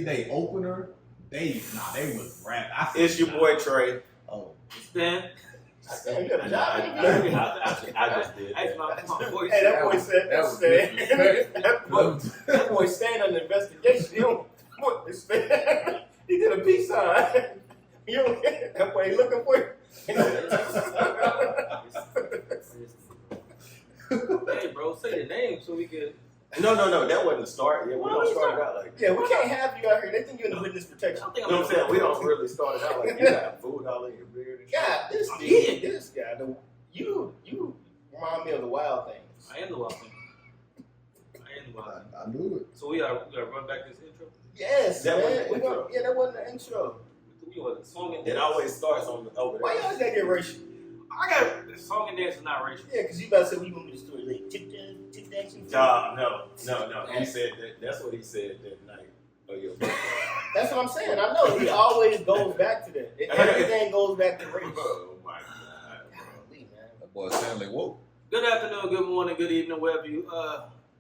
they opener, they was rap. It's your boy Trey. Oh, Stan. Stan, you got a job in the I game. just did. That's my voice. Hey, that boy said that was Stan. disrespectful. That boy Stan on the investigation. You don't what Stan? He did a peace sign. You don't that boy looking for you. Hey, bro, say your name so we could. No, that wasn't the start. Yeah, we don't start it out like that. Yeah, we can't have you out here. They think you're in the witness protection. You know what I'm saying? We don't really start it out like you got food all in your beard and shit. God, this guy, you remind me of the Wild Things. I am the wild thing. I knew it. So we gotta run back this intro. Yes, That man. wasn't the intro. Yeah, that wasn't the intro. We want the song and It dance. always starts on the over Why there. you always gotta get racial? I got the song and dance is not racial. Yeah, because you about to say we want me to story like tick that. No. He said that. That's what he said that night of your birthday. That's what I'm saying. I know. He always goes back to that. Everything goes back to race. Oh my God, bro. Golly, man. That boy Stanley woke. Good afternoon, good morning, good evening, wherever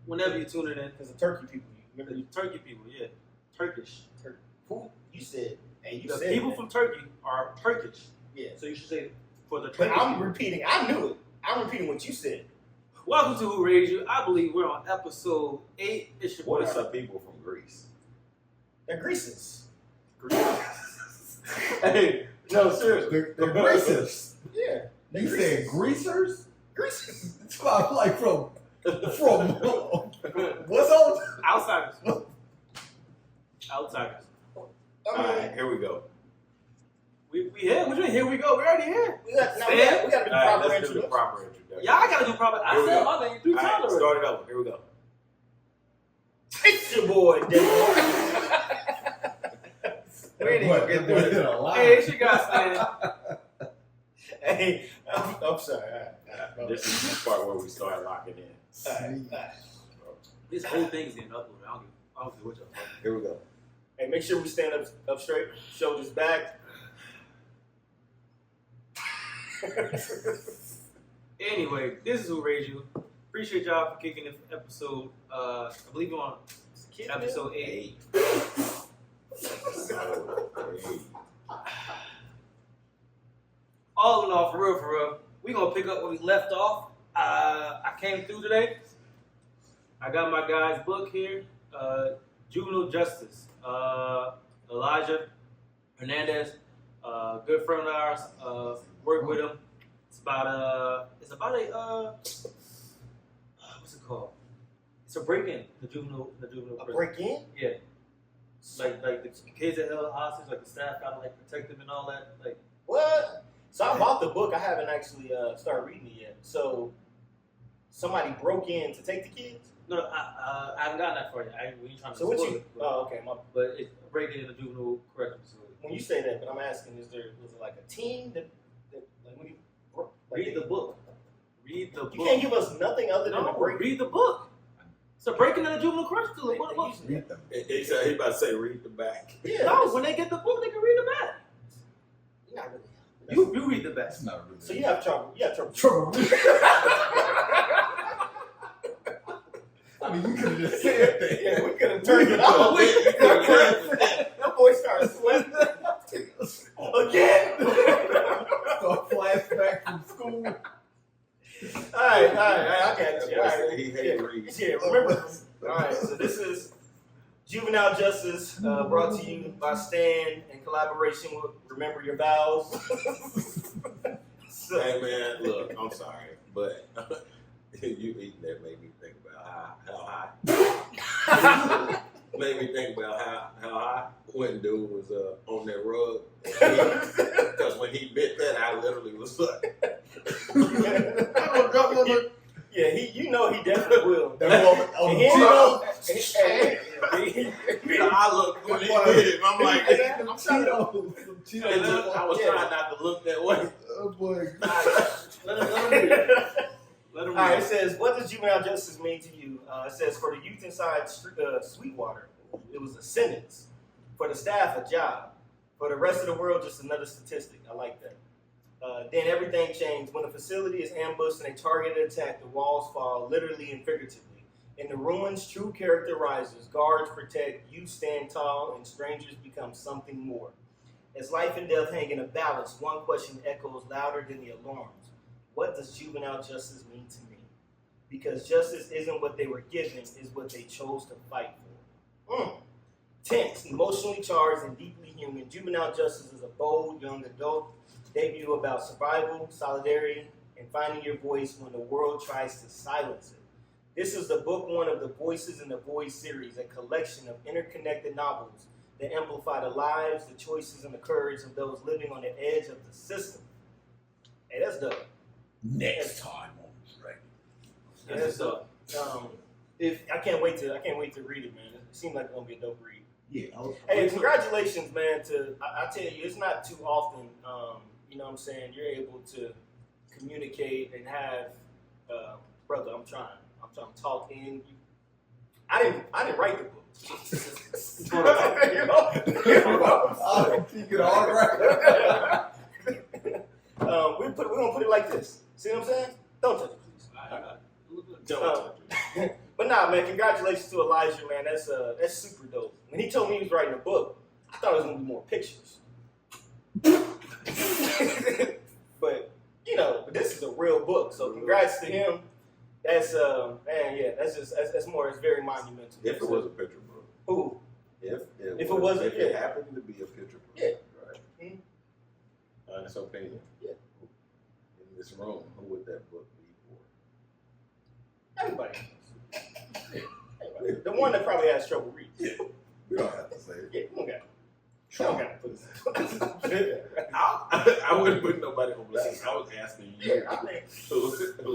whenever you tune it in. Because the turkey people, remember The Turkey people, yeah, Turkish. who you said? Hey, you The said people that. from Turkey are Turkish. Yeah. So you should say for the But Turkish I'm people. repeating. I knew it. I'm repeating what you said. Welcome to Who Raised You. I believe we're on episode 8. It's your What boy. are the people from Greece? They're Greases. Hey, no, seriously. The greasers. Yeah. You said greasers? Greases. It's about like from what's on? Outsiders. Outsiders. I All mean, right, here we go. We here. What you mean? Here we go. We're already here. we got to do All the right, proper let's do the introduction. proper introduction. Y'all gotta do proper. Here I we said go. my name 3 All times right, already. start it over. Here we go. It's your boy, Dave. We ain't even get through That boy it. did a lot. Hey, it's your guy, Stan. Hey, I'm sorry. All right. This is the part where we start locking in. All right. This whole thing is getting uploaded. I don't give a what y'all. Here we go. Hey, make sure we stand up straight, shoulders back. Anyway, this is Who Raised You. Appreciate y'all for kicking this episode. I believe we're on episode 8. All in all, for real, we gonna pick up where we left off. I came through today. I got my guy's book here, Juvenile Justice. Elijah Hernandez, good friend of ours. Work with him. It's about a what's it called? It's a break-in. The juvenile A prison. break in? Yeah. Like the kids that held hostage, like the staff gotta like protect them and all that. Like What? So I bought the book. I haven't actually started reading it yet. So somebody broke in to take the kids? no, I haven't gotten that far yet. We ain't trying to So what spoil you? it. But, Oh, okay. but it's breaking in the juvenile correctional facility. When you say that, but I'm asking, was it like a team that like when you broke? Like Read the book. Read the book. You can't give us nothing other than a No, break. read the book. It's a breaking in the juvenile correctional facility. What book? Read them. He said he about to say read the back. Yeah. No, when they get the book, they can read the back. Not really. You read the back. That's not really. So you have trouble. You have trouble. trouble. I mean, you could have just said that. Yeah, we could have turned it off. That boy started sweating again. Start flashback from school. All right, I got you. All right. He hated reading. Yeah, remember. All right, so this is Juvenile Justice brought to you by Stan in collaboration with Remember Your Vows. Hey man, look, I'm sorry, but you eating that made me think about how high. Made me think about how high when dude was on that rug. Because when he bit that, I literally was like, Yeah, he definitely will. That woman on And the he- I looked when he did it, and I'm like, Cheetos. I was trying not to look that way. Oh boy. Let him read it. Let him All right, read it says, what does juvenile justice mean to you? It says, for the youth inside Sweetwater, it was a sentence. For the staff, a job. For the rest of the world, just another statistic. I like that. Then everything changed. When a facility is ambushed and a targeted attack, the walls fall, literally and figuratively. In the ruins, true character rises. Guards protect, youth stand tall, and strangers become something more. As life and death hang in a balance, one question echoes louder than the alarms. What does juvenile justice mean to me? Because justice isn't what they were given, it's what they chose to fight for. Tense, emotionally charged, and deeply human, Juvenile Justice is a bold young adult debut about survival, solidarity, and finding your voice when the world tries to silence it. This is the book one of the Voices in the Void series, a collection of interconnected novels that amplify the lives, the choices, and the courage of those living on the edge of the system. Hey, that's dope. Next time on Drake. Yeah, that's dope. If I can't wait to read it, man. It seems like it's gonna be a dope read. Yeah. Hey, congratulations, man. I tell you, it's not too often, you know what I'm saying, you're able to communicate and have, brother, I'm trying to talk in. I didn't write the book. You know? I'll keep it all right. We're gonna put it like this. See what I'm saying? Don't touch it, please. Don't But nah, man, congratulations to Elijah, man. That's super dope. When he told me he was writing a book, I thought it was gonna be more pictures. But you know, this is a real book, so congrats to him. That's man, yeah, that's more. It's very monumental. If it was a picture book. Who? If it it happened to be a picture book. Yeah. Right. Mm-hmm. Honest opinion. Yeah. In this room, who would that book be for? Everybody. The one that probably has trouble reading. Yeah. We don't have to say it. Yeah, come on, guy. Come on, guy. I wouldn't put nobody on blast. I was asking you. Yeah, I think. Who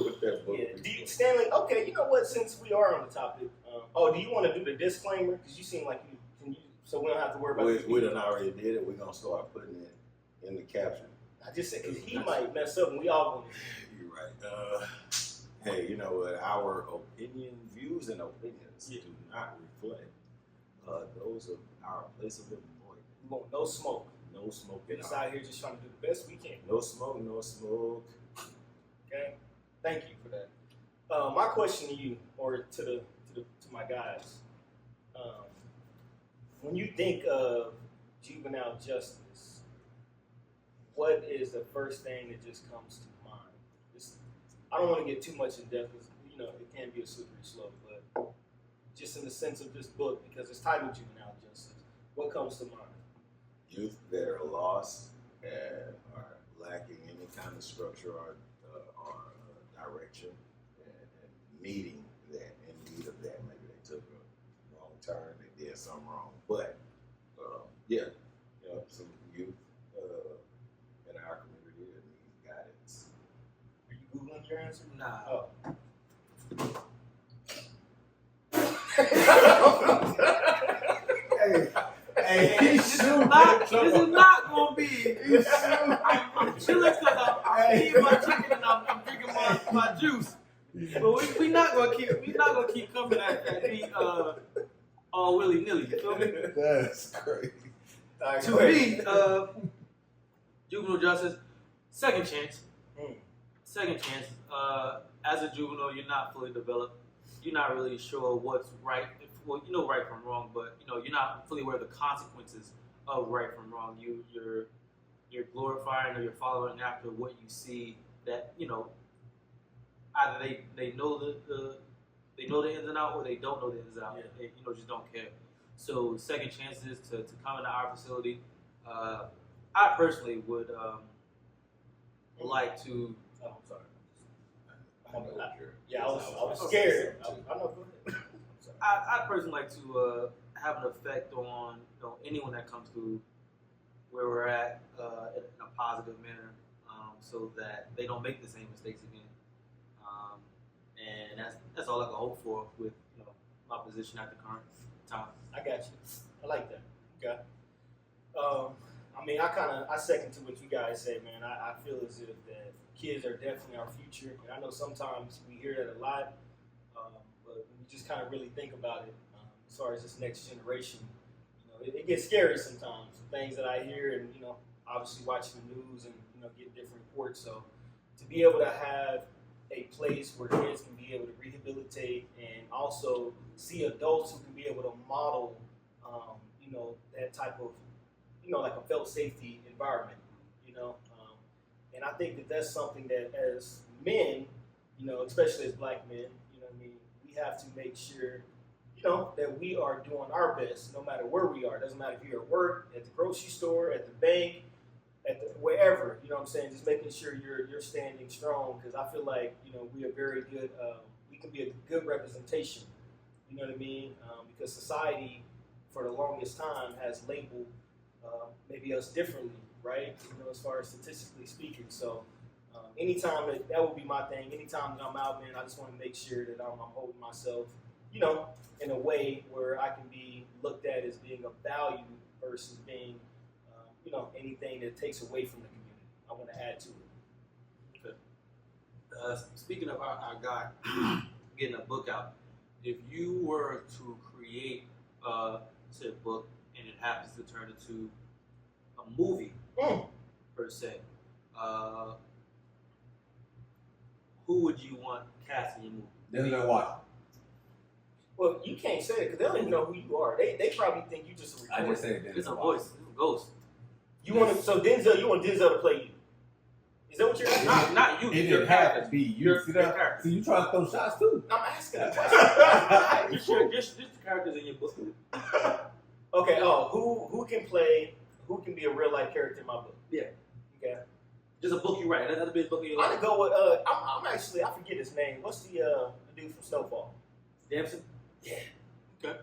would that book Yeah. be for? Stanley, okay, you know what? Since we are on the topic, do you want to do the disclaimer? Because you seem like you, so we don't have to worry about We done already did it. We're going to start putting it in the caption. I just said, because he might mess up and we all going to. You're right. Hey, you know what? Our views and opinions do not reflect those of our place of employment. We want no smoke. No smoke We're in just our. out here just trying to do the best we can. No smoke, no smoke. Okay? Thank you for that. My question to you, or to my guys, when you think of juvenile justice, what is the first thing that just comes to mind? I don't want to get too much in depth because, you know, it can be a slippery slope, but just in the sense of this book, because it's titled Juvenile Justice, what comes to mind? Youth that are lost and are lacking any kind of structure or direction and needing that, in need of that. Maybe they took a wrong turn, they did something wrong. But, yeah, you know, some youth in our community that need guidance. Are you Googling your answer? Nah. Oh. Hey, This is not gonna be. I'm chilling because I'm eating my chicken and I'm drinking my juice. But we not gonna keep coming at me all willy nilly. You feel me? that's crazy. Right, To me, juvenile justice, second chance. Second chance. As a juvenile, you're not fully developed. You're not really sure what's right. Well, you know right from wrong, but you know you're not fully aware of the consequences of right from wrong. You're glorifying or you're following after what you see that, you know, either they know the ins and outs or they don't know the ins and outs. They, you know, just don't care. So second chances to come into our facility. I personally would like to. Oh, I'm sorry. I know what you're. Yeah, I was scared. I know. Go ahead. I personally like to have an effect on, you know, anyone that comes through where we're at in a positive manner, so that they don't make the same mistakes again. And that's all I can hope for with, you know, my position at the current time. I got you. I like that. Okay. I mean, I second to what you guys say, man. I feel as if that kids are definitely our future, and I know sometimes we hear that a lot. But when you just kind of really think about it, as far as this next generation, you know, it gets scary sometimes. Things that I hear, and you know, obviously watching the news and, you know, get different reports. So to be able to have a place where kids can be able to rehabilitate and also see adults who can be able to model, that type of, like a felt safety environment, and I think that that's something that as men, especially as black men, we have to make sure, that we are doing our best no matter where we are. It doesn't matter if you're at work, at the grocery store, at the bank, wherever, just making sure you're standing strong, because I feel like, we are very good, we can be a good representation, you know what I mean? Because society, for the longest time, has labeled maybe us differently, right? As far as statistically speaking. So anytime that would be my thing, anytime that I'm out, man, I just want to make sure that I'm holding myself, in a way where I can be looked at as being of value versus being, anything that takes away from the community. I want to add to it. Okay. Speaking of our guy getting a book out, if you were to create say a book and it happens to turn into a movie per se, who would you want cast in your movie? Denzel Washington. Well, you can't say it because they don't even know who you are. They probably think you just a I reporter. just said Denzel. It's a voice. It's a ghost. You want Denzel to play you. Is that what you're asking? Not you. It your didn't have character. to be you. Your See that? character. See, you try to throw shots too. I'm asking a question. Just the characters in your book. Okay. Oh, who can be a real life character in my book? Yeah. Okay. Just a book you write. It doesn't have to be a book you I'm like. gonna go with I'm actually I forget his name. What's the dude from Snowfall? Damson? Yeah. Okay.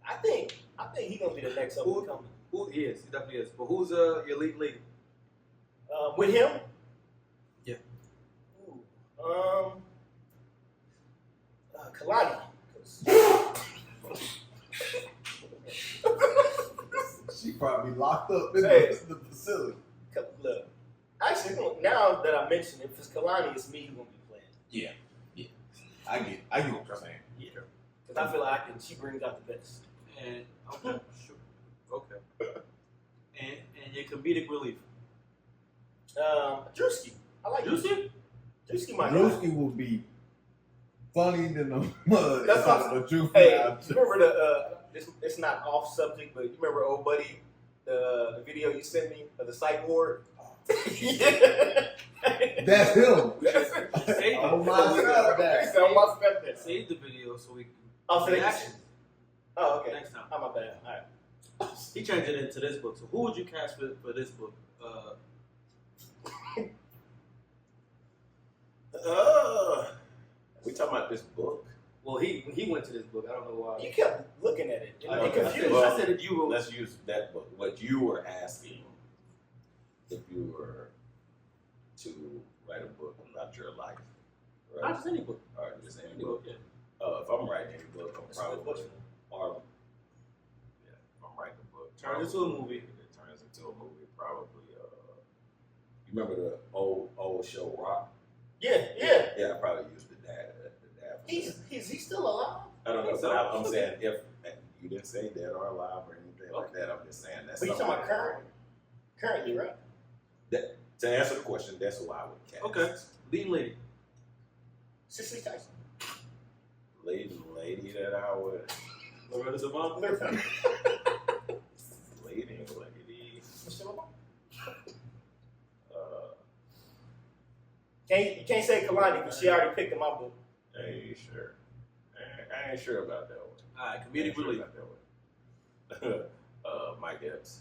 I think he's gonna be the next up and coming. Who he is? He definitely is. But who's your lead lady? With him? Yeah. Ooh, Kalani. She probably locked up in Hey. the facility. Look, actually, now that I mention it, if it's Kalani, it's me who's gonna be playing. Yeah. I get what you're saying. Yeah. Because I feel like she brings out the best. And okay, sure. Okay. And your comedic relief. Drewski. I like Drewski? Drewski, my guy. Drewski will be funny than the mud. That's what but Drew. Hey, you remember it's not off subject, but you remember old buddy, the video you sent me of the psych ward? Yeah. That's him. Save Oh it. my stepdad. Oh my stepdad. Save the video so we can Oh, so they- reaction Oh, okay. next time. Oh, my bad. All right. He changed it into this book. So who would you cast for this book? We talking about this book? Well, he went to this book. I don't know why. You kept looking at it. I, It Okay. confused Well, I said that you were. Let's use that book. What you were asking, if you were to write a book about your life, Not right? just any book. Or just any Any book. book, yeah. If I'm writing any book, I'm That's a good probably, question. or if I'm writing a book, Turns into a movie. It turns into a movie, probably. You remember the old show Rock? Yeah. Yeah, I probably used the dad. Is he still alive? I don't know, think so. but I'm saying if you didn't say dead or alive or anything like that, I'm just saying that's. But you talking about something- currently, right? To answer the question, that's who I would cast. Okay. Leading lady. Cicely Tyson. Lady that I would. Loretta Devon. Lady. Michelle Obama. You can't say Kalani because she already picked in my book. I ain't sure. I ain't sure about that one. All right, I ain't comedic sure relief. about that one. Mike Epps.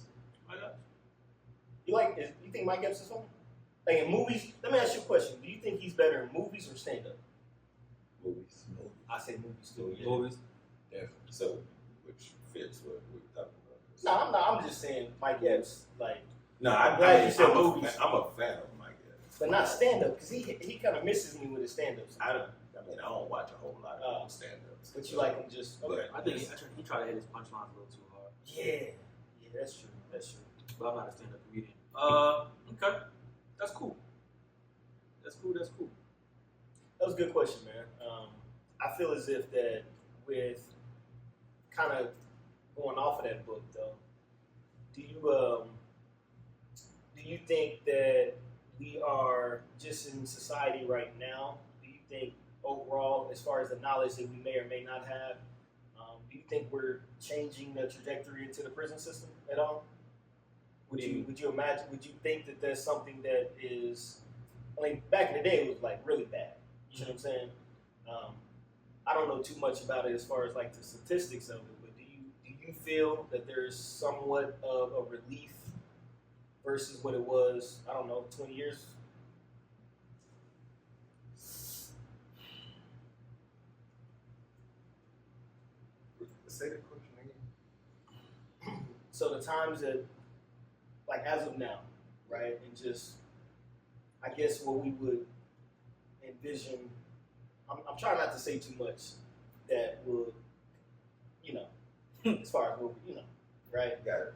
You think Mike Epps is funny? Like in movies? Let me ask you a question. Do you think he's better in movies or stand-up? Movies. I say movies too. Yeah. Movies. So, which fits what we're talking about. No, I'm not. I'm just saying Mike Epps, like, No, I'm glad you said I'm movies. I'm a fan of Mike Epps. but not stand-up because he kind of misses me with his stand-ups. I don't watch a whole lot of stand-ups. But you like him just okay. I think he tried to hit his punchlines a little too hard. Yeah, that's true. That's true. But I'm not a stand-up comedian. Okay. That's cool. That's cool. That was a good question, man. I feel as if that with kind of going off of that book, though, do you think that we are just in society right now? Do you think overall, as far as the knowledge that we may or may not have, do you think we're changing the trajectory into the prison system at all? Would you imagine? Would you think that there's something that is? I mean, back in the day, it was like really bad. You know what I'm saying? I don't know too much about it as far as like the statistics of it, but do you feel that there's somewhat of a relief versus what it was? I don't know, 20 years. Say the question again. So the times that, like as of now, right, and just, I guess what we would envision, I'm trying not to say too much that would, you know, as far as what, you know, right? Got it.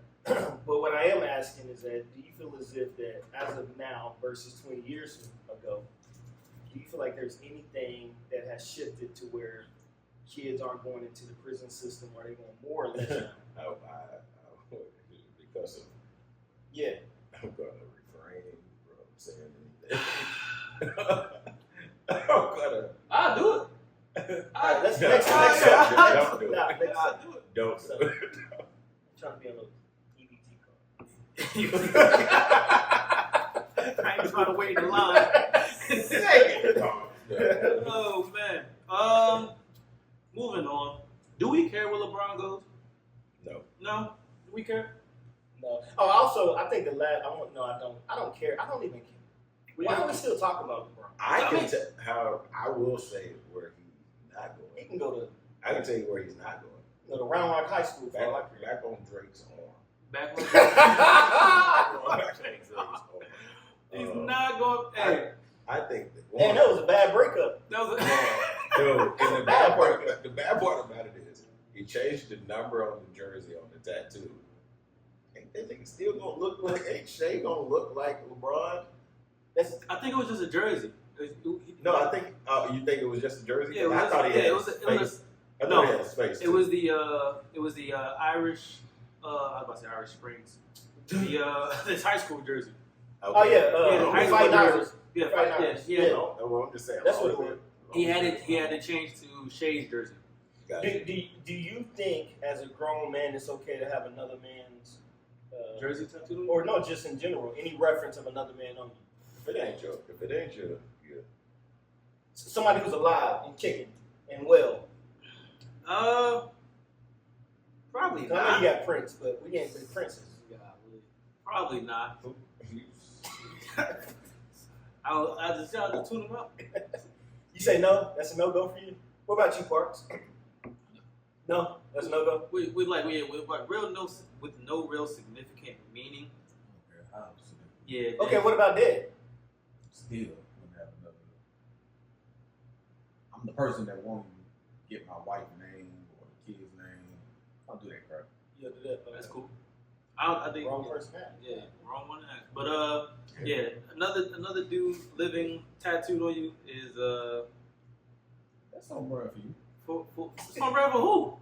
But what I am asking is that, do you feel as if that as of now versus 20 years ago, do you feel like there's anything that has shifted to where kids aren't going into the prison system, or they going more or less now? Because of, Yeah. I'm going to refrain from saying anything. I'm going to. I'll do it. All right, let's No, next don't subject. do it. Nah, next I'll subject. do it. Don't So- do it. I'm trying to be on the I ain't trying to wait in the line. Yeah. Oh man. Moving on. Do we care where LeBron goes? No. No. Do we care? No. Oh, also, I think the last. I don't care. I don't even care. Why are we still talking about LeBron? I can tell how I will say where he's not He going. can go to I can tell you where he's not going. Round Rock High School for all I care. Back on Drake's arm. Back on. Drake's arm. He's not going. Hey, I think that. Man, that was a bad breakup. that was Dude, and the bad part about it is he changed the number on the jersey on the tattoo. Ain't that nigga still gonna look like? Ain't Shea gonna look like LeBron? I think it was just a jersey. No, I think. You think it was just a jersey? Yeah, it was I just- thought he had yeah, his face. I no, thought he had his face. It was the Irish. I was about to say Irish Springs. This high school jersey. Oh yeah, Yeah, high school Fight jersey. Niners. Yeah, Fight yeah, Niners. yeah. No, well, I'm just saying. That's what it was. He had to change to Shea's jersey. Do you think, as a grown man, it's okay to have another man's Jersey tattoo? or no, just in general, any reference of another man on you? If it ain't your, yeah. Somebody who's alive and kicking and well. Probably I know not. you got Prince, but we ain't been Princes. Probably not. I just tune him out. You say no? That's a no-go for you? What about you, Parks? No? That's a no-go? With no real significant meaning. Yeah. Okay, what about Dead? Still wouldn't have another. I'm the person that won't get my wife's name or the kid's name. I'll do that crap. Yeah, do that. That's cool. I think Wrong person. Yeah, wrong one to ask. But yeah, another dude living tattooed on you is That's no more for you. for it's my brother who?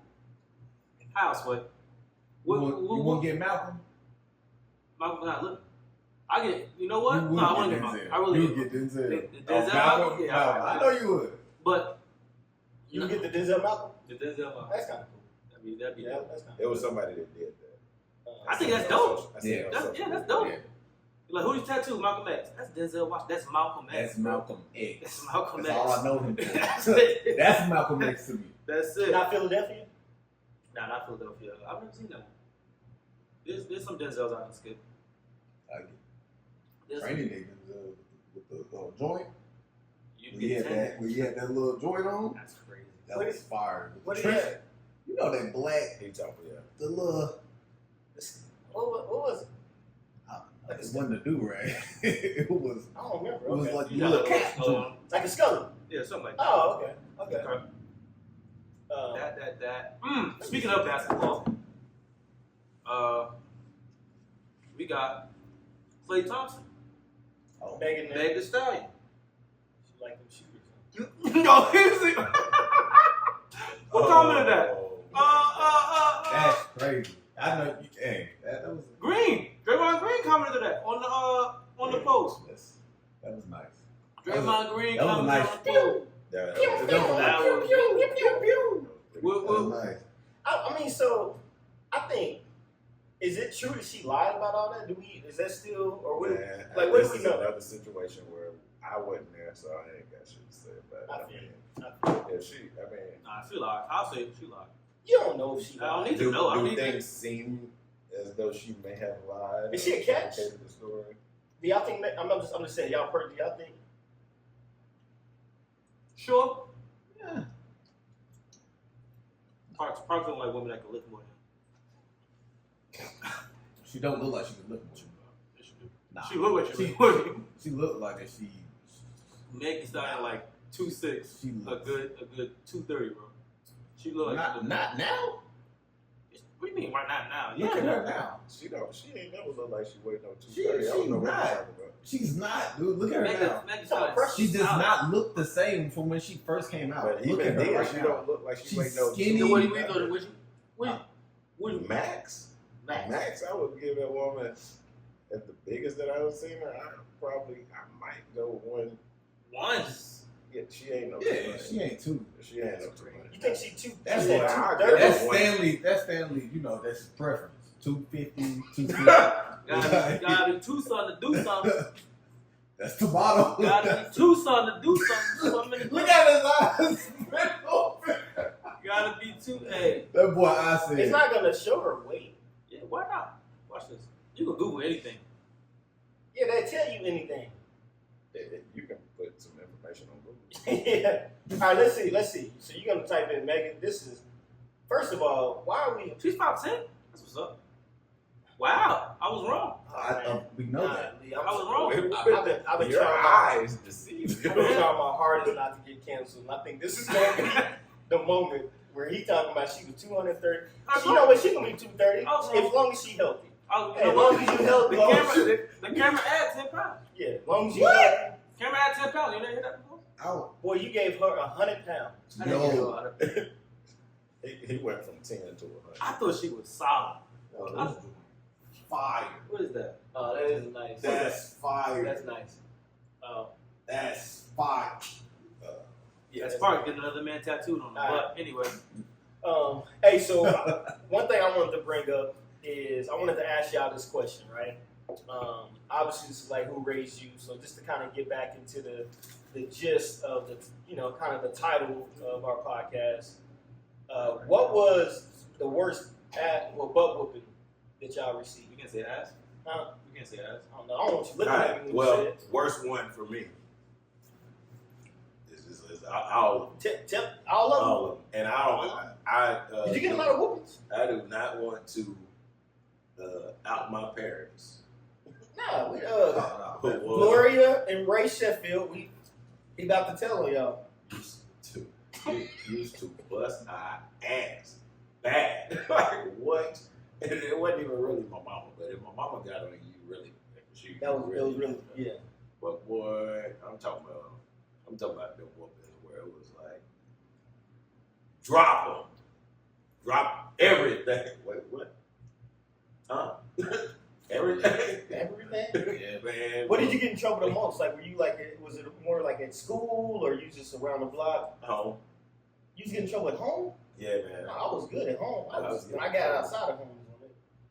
How Sweat? You won't get Malcolm? Malcolm not living. I get. You know what? You No, I would want to get get Malcolm. Denzel. I really You would. would get Denzel. The Denzel Malcolm? Malcolm? Yeah, Malcolm. I know you would. But You can get the Denzel Malcolm? the Denzel Malcolm. That's kind of cool. That'd be Yeah, dope. that's kind of It was somebody that did that. I think that's dope. I seen it on That's social that's media. dope. Yeah. Like who's tattooed? Malcolm X. That's Denzel Washington. That's Malcolm X. That's Malcolm X. That's Malcolm That's X. all I know him That's for. it. That's Malcolm X to me. That's it. Not Philadelphia? Nah, not Philadelphia. I've never seen that one. There's some Denzels I can skip. I get There's Training Day with the joint. You When can you get had 10. that, when you had that little joint on, That's crazy. that What was is- fire. With What the do you trench- have? You know that black, He talking, yeah. the little. What was it? It wasn't a do-rag. It was. I don't remember. It was Okay. like You the got little a cat joint. Like a Scully. Yeah, something like that. Oh, okay. Okay. That. Speaking of basketball, we got Klay Thompson, Oh, Megan, Meg Thee Stallion. she like them shooters. No, here's it. Who commented that? that's crazy. I know. Hey, that was. Green. Draymond Green commented that on the post. That was nice. Draymond Green that was a commented nice- on the post. That Pew, was- pew, that pew, was- pew, pew, pew, pew. Well, well, Nice. I mean, so I think, is it true that she lied about all that? Is that still, or what? Man, Like, what this do we is know? another situation where I wasn't there, so I ain't got shit to say about it. I feel you. Yeah, I mean, nah, she lied. I'll say she lied. You don't know if she I don't lied. need to know. I do mean, things seem as though she may have lied? Is she a or catch? fabricated the story? Do y'all think? I'm just saying, y'all. Do y'all think? sure. Yeah. Parks don't like women that can lift more than him. She don't look like she can look much. Yes, she do. Nah. She look like she She- would. She looked like that. She Meg started like 2'6", She a looks- good 230, bro. She look like not now. What do you mean? Why not now? Look at her now. She ain't never look like she weighed no 230. She I don't know what not. you're talking about. She's not, dude. Look at her Meg now. started She does not look the same from when she first came out. But Look even at her then, right she now. don't look like she She's weighed no skinny. So what do you mean? 230. What do you Max? Max, I would give that woman at the biggest that I've seen her. I might go one. once? Yeah, she ain't no. Yeah, 200. she ain't too. She ain't no 200. You think she too? That's she said what I- 230? That's one. Stanley. That's Stanley. You know, that's preference. 250, 250. Gotta be two son to do something. That's the bottom. Gotta be two son to do something. Look at his eyes. Gotta be two. Hey, That boy, I said. It's not gonna show her weight. yeah, why not? Watch this. You can Google anything. Yeah, they tell you anything. You can put some information on Google. Yeah. All right, let's see. So you're gonna type in Megan. This is, first of all, why are we? She's 5'10". That's what's up. Wow, I was wrong. We know that. Lee, I was wrong. I've been Your trying. eyes deceive I've been you. trying my hardest not to get canceled, and I think this is gonna be the moment where he talking about she was 230. You know what? She gonna be 230 as long as she healthy. Hey, as long as you healthy. The camera adds 10 pounds. Yeah, as long as you healthy. Camera adds 10 pounds. You never hear that before? Oh, Boy, you gave her 100 pounds. I didn't hear no. about it. He went from 10 to 100. I thought she was solid. That's fire. What is that? Oh, that is nice. That's fire. That's nice. Oh, That's fire. Yeah, that's probably getting another man tattooed on him. Alright. But anyway, Hey, so one thing I wanted to bring up is I wanted to ask y'all this question, right? Obviously, this is like who raised you, so just to kind of get back into the gist of the, kind of the title of our podcast. What was the worst butt whooping that y'all received? you can say ass. Huh? You can say ass. I don't know. I don't want you looking All at right, me when well, you worst one for me is all of them. said it. Tell all of them. All of them. And I Did you get a lot of whoopings? I do not want to out my parents. No, we Oh, no. Gloria and Ray Sheffield, he about to tell on y'all. used to bust our ass bad. Like what? And it wasn't even really my mama, but if my mama got on you, really, she That was really yeah. But boy, I'm talking about the whoopings where it was like, drop everything. Wait, what? Huh? Everything. Everything. Yeah, man. What did you get in trouble the most? Like, were you like, was it more like at school or you just around the block? Home. You was getting in trouble at home? Yeah, man. No, I was good at home. When I getting got in outside trouble. of home.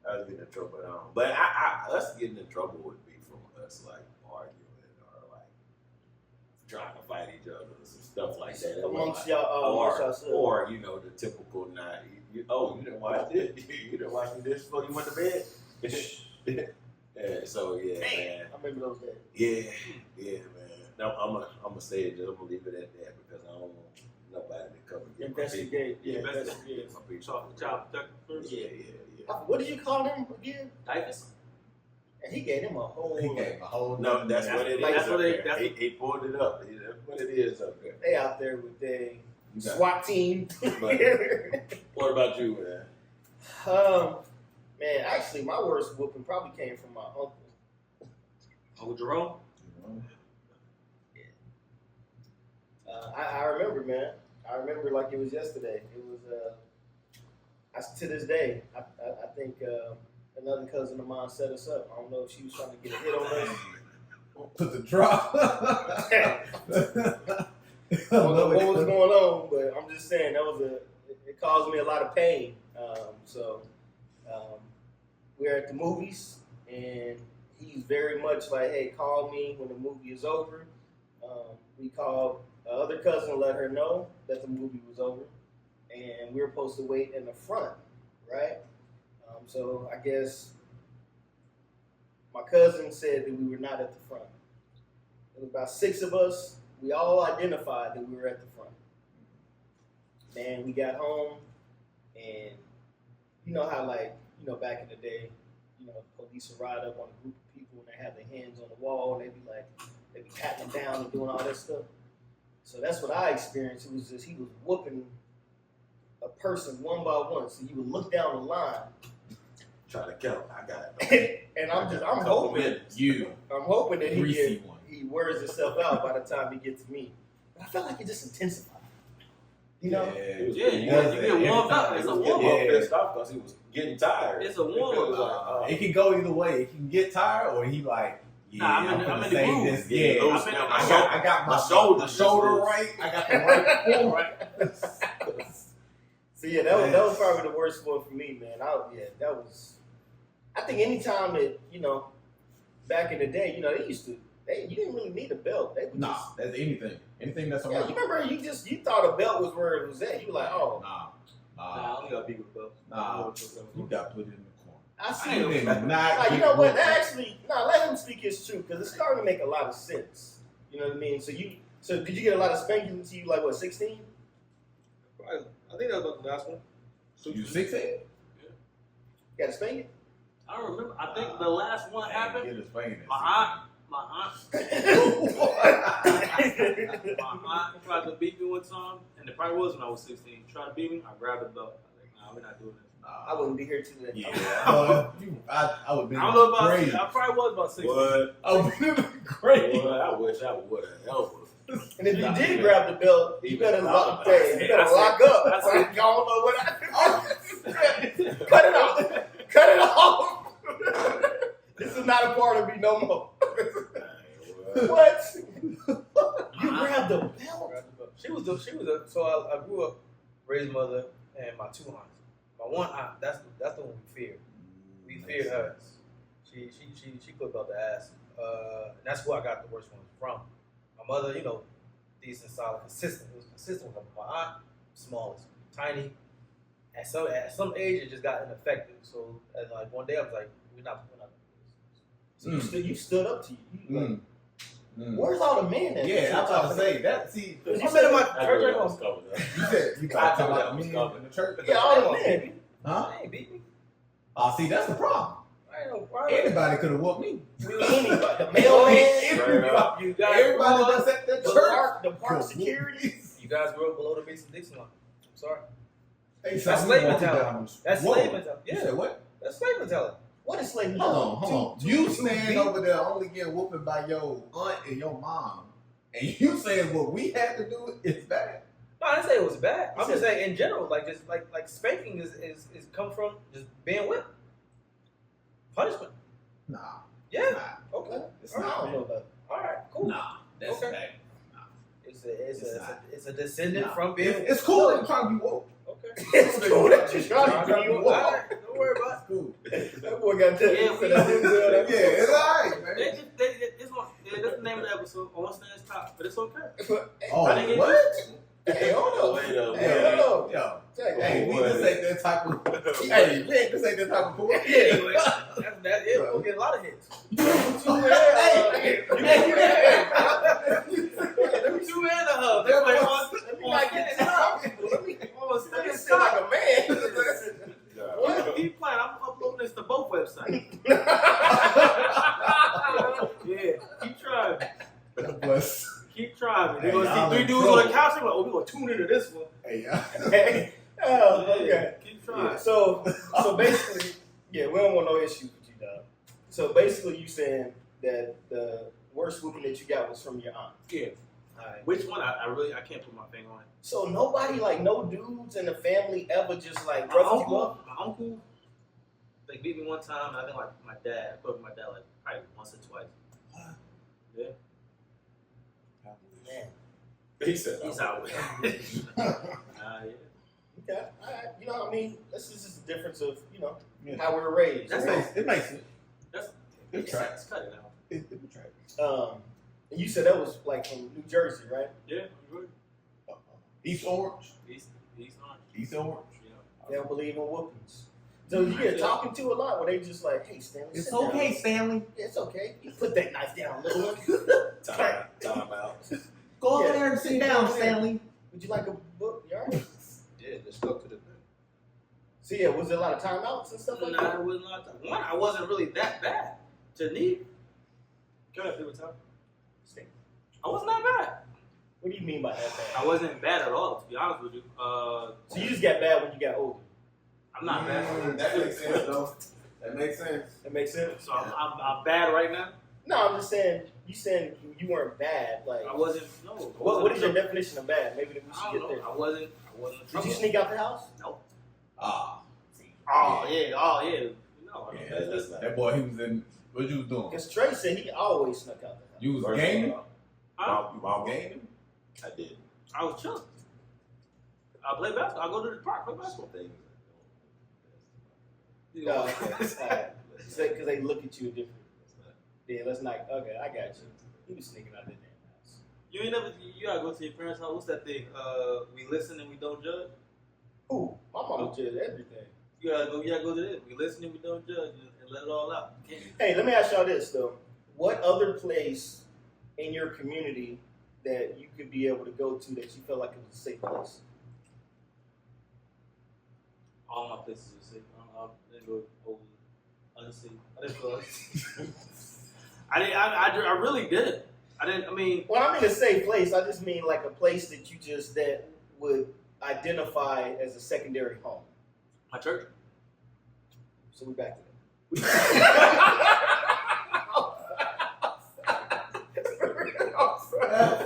I was getting in trouble at home. But us getting in trouble would be from us like arguing or like trying to fight each other or some stuff like that. It was Amongst like- y'all, amongst yourselves. or the typical night. You didn't watch this. You didn't watch this before you went to bed. Yeah, so yeah, man. I remember those days. Yeah, man. No, I'm gonna say it. I'm gonna leave it at that because I don't want nobody to come and get Investigate. my people. Investigate. My people. Child protector first. Yeah. What did you call him again? Diapers. And he gave him a whole. He gave a whole. No, that's what it is. That's what up they- there. He pulled it up. That's what it is up there. They out there with their You got- SWAT team. But what about you, man? Man, actually, my worst whooping probably came from my uncle. Uncle Jerome. I remember, man. I remember like it was yesterday. It was, to this day, I think another cousin of mine set us up. I don't know if she was trying to get a hit on us. Put the drop. I don't know what was going on, but I'm just saying it caused me a lot of pain. We're at the movies, and he's very much like, hey, call me when the movie is over. We called other cousin and let her know that the movie was over, and we were supposed to wait in the front, right? So I guess my cousin said that we were not at the front. There was about 6 of us. We all identified that we were at the front. Man, we got home, and you know how, like, back in the day, police would ride up on a group of people and they have their hands on the wall and they'd be patting them down and doing all that stuff. So that's what I experienced. It was just, he was whooping a person one by one. So you would look down the line. Try to count. I got it. And I'm hoping that he wears himself out by the time he gets to me. But I felt like it just intensified. You get warmed up. It's a warm up. Pissed off because he was getting tired. It's a warm up. It can go either way. He can get tired, or he like, I'm in the groove. I got my shoulder right. I got the right form right. So that was probably the worst one for me, man. That was. I think anytime that back in the day, you didn't really need a belt. That's anything that's around. You remember you thought a belt was where it was at. You were like, oh. Nah, I only got big belt. You got to put it in the corner. I see it. You know what? Let him speak his truth, because it's starting to make a lot of sense. You know what I mean? So did you get a lot of spankings until you, like, what, 16? I think that was the last one. So you 16? Yeah. You got a spanking? I don't remember. I think the last one happened. Get a spanking. My aunt tried to beat me one time, and it probably was when I was 16. Tried to beat me, I grabbed the belt. I was like, nah, we're not doing this. I wouldn't be here today. Yeah, I would be. I don't know about crazy. I probably was about 16. What? I would be crazy. Well, I wish I would have helped. And if you did grab the belt, you better lock up. I don't know what happened. Cut it off. Cut it off. This is not a part of me no more. What? You grabbed the belt? She was so I grew up, raised mother, and my 2 aunts. My one aunt, that's the one we feared. We feared her. She could belt the ass. And that's who I got the worst ones from. My mother, decent, solid, consistent. It was consistent with my aunt, smallest, tiny. At some age, it just got ineffective. So, like one day, I was like, we're not doing this. So you stood up to you. Where's all the men at? Yeah, I'm about to say that. See, you said in my church, you said you talking about men in the church. Yeah, all the men. Huh? They ain't beat me. See, that's the problem. I ain't no problem. Anybody could have whooped me. Anybody. The mailman. You guys Everybody that's at the church. The park security. You guys grew up below the Mason-Dixon line. I'm sorry. Hey, That's slave mentality. That's slave mentality. You said what? That's slave mentality. What is slave mentality? Hold on. You stand over there only getting whooped by your aunt and your mom, and you saying what we had to do is bad. No, I didn't say it was bad. I'm just saying in general, like just like spanking is come from just being whipped. Punishment. Nah. Yeah. Nah. Okay. It's I not. don't know about it. All right. Cool. Nah. That's Okay. bad. It's a descendant from being. It's cool that you're trying to be woke. Okay. It's cool that you're trying to be All woke. right. Don't worry about it. It's cool. That boy got to Yeah, It's alright, man. That's the name of the episode. On Stands Top, but it's okay. Oh, I didn't get what? Hey, hold Wait on. up. Hey, hold on. Yo. Check. Hey, we just ain't that type of. Hey, Hey, this ain't that type of pool. Anyway, we'll get a lot of hits. Hey, Them 2 and a hub. They're like Let me not get this out. Let me Stands feel like Top. a man. What? Keep playing. I'm uploading this to both websites. Yeah, keep trying. Bless. Keep trying. They're Hey, gonna y'all see 3 in dudes trouble. on the couch. They're like, oh, we're gonna tune into this one. Hey, Okay. Keep trying. Yeah, so basically, yeah, we don't want no issues with you, dog. So basically, you saying that the worst whooping that you got was from your aunt. Yeah. Alright. Which one? I can't put my finger on it. So nobody, like, no dudes in the family ever just like My roughed you up. uncle, they beat me one time. And I think like my dad, like probably once or twice. Yeah. Man, He said, He's out. Yeah. Okay, all right. You know, I mean, this is just the difference of, you know, Yeah. how we were raised. It makes sense. It tracks. Cut it out. It tracks. And you said that was like from New Jersey, right? Yeah, good. East Orange. East Orange. East Orange. Yeah. They don't believe in whoopings. So you get talking to a lot where they just like, hey, Stanley, It's sit down. okay, Stanley. Yeah, it's okay. You put that knife down, little one. time out. Go over Yeah. there and sit down, Stanley. Would you like a book? You all right? Yeah, just go to the thing. So yeah, was there a lot of timeouts and stuff like Nah, that? it wasn't like that. One, I wasn't really that bad to need. Go ahead, people talk. I wasn't that bad. What do you mean by that bad? I wasn't bad at all, to be honest with you. So you just got bad when you got older. I'm not bad. That makes sense, though. That makes sense. That makes sense. So I'm bad right now. No, I'm just saying. You saying you weren't bad. Like, I wasn't. No. what is your definition of bad? Maybe we I should don't get know. there. I wasn't. Did you sneak out the house? No. Ah. Oh yeah. No. Yeah, that boy, he was in. What you was doing? Because Trey said he always snuck out the house. You was gaming? My Gaming? I did. I was chilling. I play basketball. I go to the park, play basketball. Things. No, okay. Because they look at you different. Yeah, let's not. Okay, I got you. He was sneaking out the damn house. You ain't never. You gotta go to your parents' house. What's that thing? We listen and we don't judge. Ooh, my mama judged everything. You gotta go to this. We listen and we don't judge, and let it all out. Hey, let me ask y'all this though. What other place in your community that you could be able to go to that you felt like it was a safe place? All my places are safe. I didn't go over unsafe. I didn't feel like I really didn't. I didn't. I mean, Well, I mean a safe place. I just mean like a place that you just that would identify as a secondary home. my church. So we're back to that.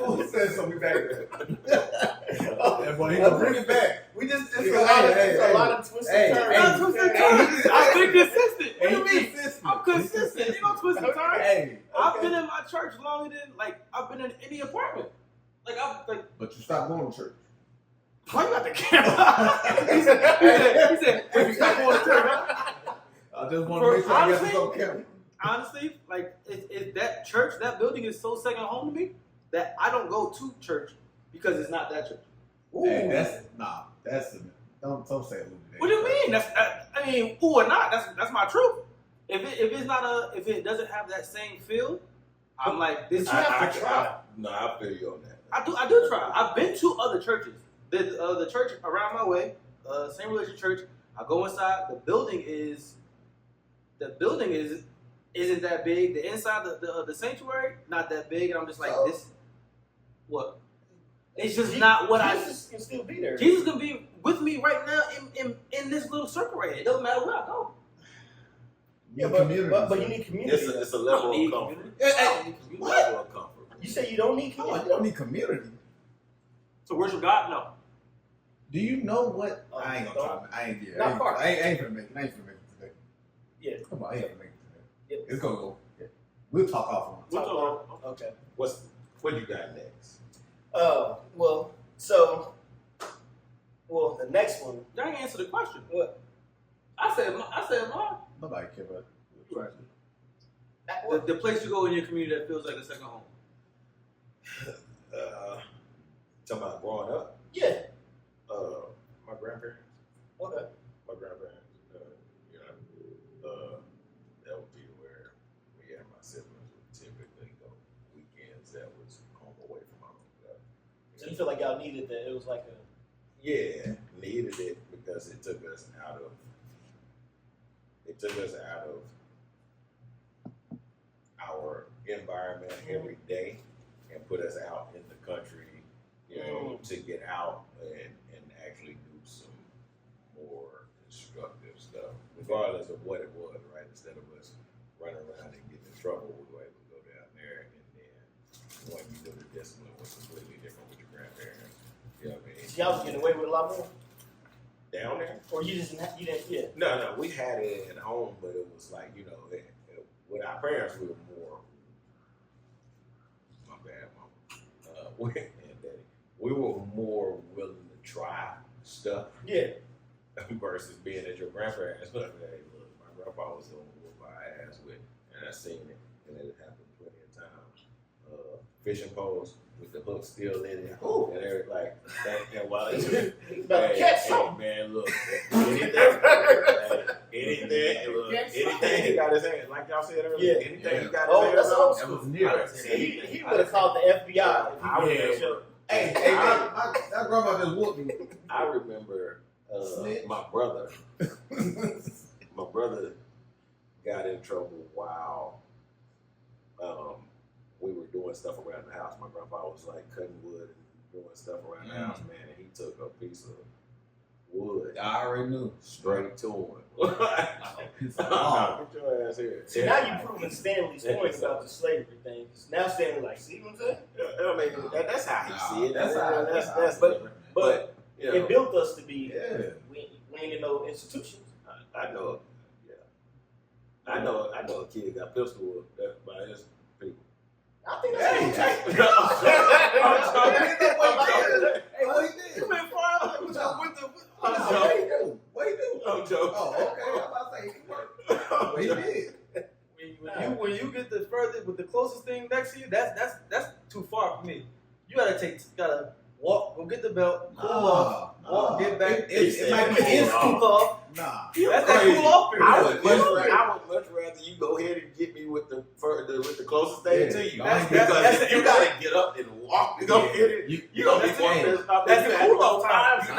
Who said something back there? That boy, he gonna bring it back. We just Hey, a lot of twists and turns. I've been consistent. What do you Hey, mean? consistent. I'm consistent. You know, twist and turns. Hey, I've been in my church longer than I've been in any apartment. but you stopped going to church. Why you got the camera? he said, if you stop going to church. I just want to make sure I got this on camera. Honestly, it that church, that building is so second home to me that I don't go to church because it's not that church. Hey, don't say it. What do you mean? I mean, ooh or not? That's my truth. If it doesn't have that same feel, I'm like this. You have to try. No, I feel you on that. I do try. I've been to other churches. The church around my way, same religion church. I go inside. The building isn't that big. The inside the sanctuary not that big, and I'm just like this. What? It's just not what Jesus can still be there. Jesus can be with me right now in this little circle right here. It doesn't matter where I go. Yeah, but you need community. It's a level of comfort. Level of comfort. You say you don't need No, community. you don't need community. To worship God? No. Do you know what? I ain't gonna try. I ain't Not part. I ain't gonna make it. I ain't gonna make it today. Yeah. Come on, I ain't gonna make it today. Yeah. It's gonna go. Yeah. We'll talk offline. What's up? Okay. What you got next? The next one. Y'all ain't answer the question. What? I said mine. Nobody care about The place you go in your community that feels like a second home. Talking about growing up. Yeah. My grandparents. Okay. My grandparents. That would be where me and my siblings would typically go weekends. That was home away from home. So you feel like y'all needed that? It was like a. Yeah, needed it because it took us out of our environment every day and put us out in the country, to get out and actually do some more instructive stuff, regardless of what it was, right? Instead of us running around and getting in trouble, we were able to go down there and then when you do the discipline was completely different with your grandparents. You know what I mean? So y'all was getting away with a lot more? Down there? Or you didn't, yeah. No, we had it at home, but it was like, with our parents, we were more, my bad, mama, and daddy, we were more willing to try stuff. Yeah. Versus being at your grandparents. Hey, look, my grandpa was going to whoop my ass with, and I seen it, and it happened plenty of times. Fishing poles with the hook still in it, and everything like that. And while it's hey, man, look, anything he got his hand, like y'all said earlier, anything he got his hand that's old on, school. was near. He would have called the FBI. I remember. Hey, my grandma just whooped me. I remember my brother got in trouble while we were doing stuff around the house. My grandpa was like cutting wood and doing stuff around the house, man, and he took a piece of wood. I already knew. Straight to him. Get Get your ass here. See, now you've proven Stanley's point about the slavery thing. Now Stanley like, see what I'm saying? I mean, that's how he see it. That's But you know, it built us to be. Yeah. We ain't in no institutions. I know. Yeah. I know a kid got pistol whooped by his people. I think that's Hey, cool. Hey, what he did? You been far with the. What he do? I'm joking. Oh, okay. I'm about to say he worked. What he did? When you get the further with the closest thing next to you, that's too far for me. You gotta walk, go get the belt, cool off, walk, get back. It might be instant cool off. Nah. That's that cool off period. I would much rather you go ahead and get me with the closest thing to you. Because you gotta get up and walk to go get it. You gonna be more pissed off. That's the cool off time. You're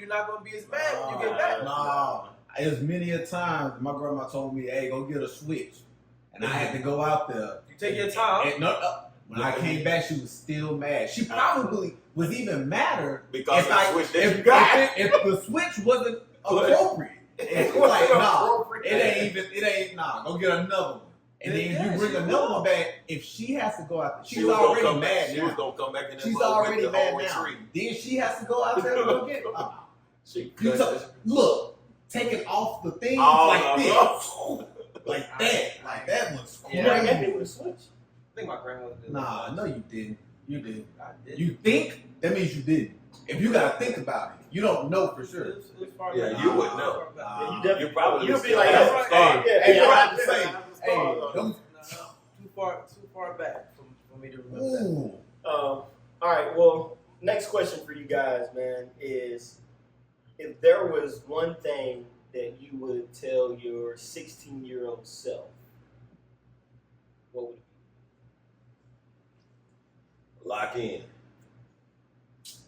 not gonna be as mad when you get back. No. As many a times my grandma told me, hey, go get a switch. And I had to go out there. You take your time. And when I came back, she was still mad. She probably was even madder because if the switch wasn't appropriate. It's like, go get another one. And then you bring another one back. If she has to go out there, she's already mad now. She was gonna come back in she's already mad now. Then she has to go out there and go get it. Look, taking off the things like this. Like that was crazy. You never met me with a switch. I think my grandmother did. Nah, no, you didn't. You did. I did. You think? That means you didn't. If you gotta think about it, you don't know for sure. Yeah, you would know. Yeah, you definitely. You probably you'll be like, Hey, you'll have have to say, hey, them. Too far back for me to remember that. Ooh. all right. Well, next question for you guys, man, is if there was one thing that you would tell your 16-year-old self, what would it be?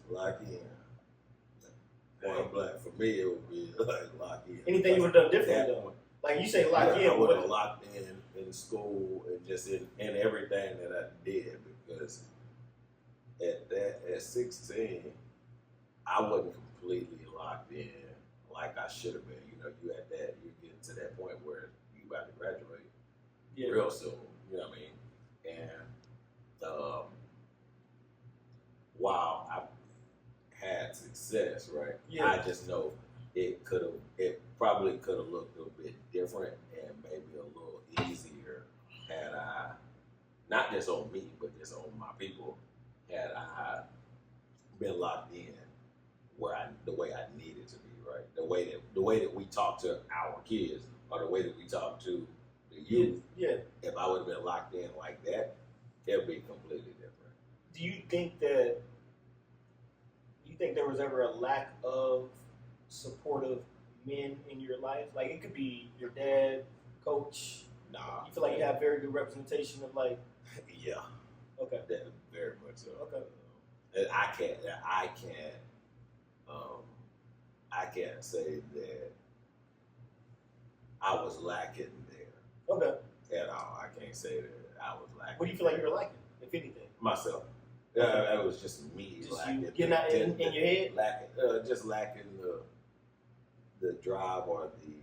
Lock in. Point blank. For me, it would be like lock in. Anything you would have done differently, though? Like you say, lock in. I would have locked in school and just in everything that I did, because at 16, I wasn't completely locked in like I should have been. You know, you get to that point where you about to graduate real soon. You know what I mean? And while I had success, right? Yeah. I just know it probably could have looked a bit different and maybe a little easier had I, not just on me, but just on my people, had I been locked in the way I needed to be, right? The way that we talk to our kids, or the way that we talk to the youth. Yeah. If I would have been locked in like that, it would be completely different. Do you think there was ever a lack of supportive men in your life? Like, it could be your dad, coach. Nah. You feel like you have very good representation of, like. Yeah. Okay. That, very much so. Okay. I can't say that I was lacking there Okay. at all. I can't say that I was lacking. What do you feel like you were lacking, if anything? Myself. That was just me. Just lacking you getting out in your head? Just lacking the drive or the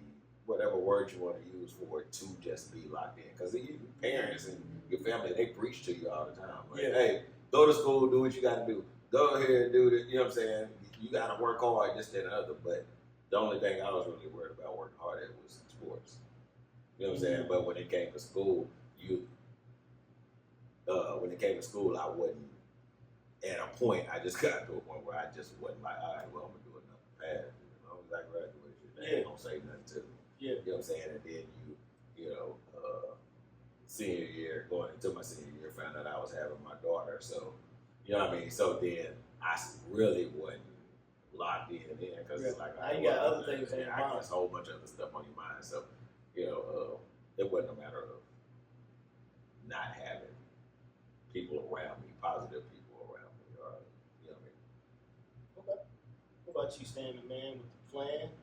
whatever word you want to use for it to just be locked in. Because your parents and your family, they preach to you all the time. Like, hey, go to school, do what you got to do. Go ahead and do this. You know what I'm saying? You got to work hard, this, that, and the other. But the only thing I was really worried about working hard at was sports. You know what I'm saying? But when it came to school, I wasn't at a point, I just got to a point where I just wasn't like, all right, well, I'm gonna do another pass. As long as I graduate, they ain't gonna say nothing to me. Yeah. You know what I'm saying? And then senior year, going into my senior year, found out I was having my daughter. So, you know what I mean? So then I really wasn't locked in because it's like, now you got other things on your I mind. got a whole bunch of other stuff on your mind. So, it wasn't a matter of not having people around me, positive people around me. You know what I mean? Okay. What about you, Stanley, man, with the plan?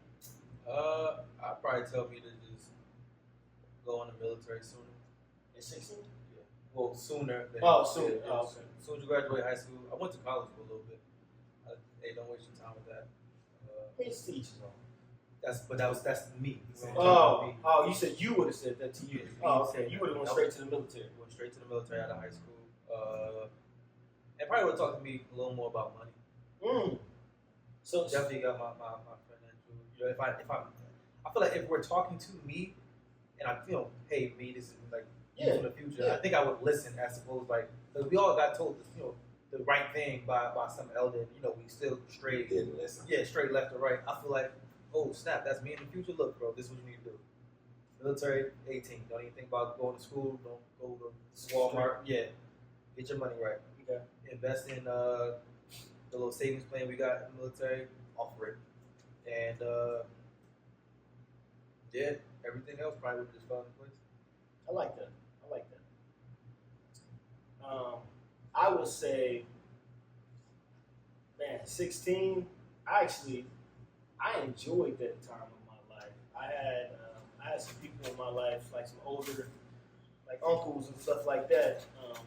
I'd probably tell me to just go in the military sooner. At 16? Yeah. Well, sooner. Than, Sooner. Yeah, Okay. As soon as you graduate high school, I went to college for a little bit. Hey, don't waste your time with that. His teachers on. That's me. You said you would have said that to you. Okay. You would have went straight to the military. Went straight to the military out of high school. And probably would have talked to me a little more about money. So definitely got my financial. I feel like if we're talking to me, and I hey, me, this is like in the future. Yeah. I think I would listen as opposed because we all got told the right thing by some elder. We still straight. Didn't listen. Yeah, straight left or right. I feel like, oh snap, that's me in the future. Look, bro, this is what you need to do. Military, 18. Don't even think about going to school. Don't go to Walmart. Yeah, get your money right. Okay. Invest in the little savings plan we got in the military. Offer it, and everything else probably would just fall into place. I like that. I would say, man, 16. I enjoyed that time of my life. I had some people in my life, like some older, like uncles and stuff like that.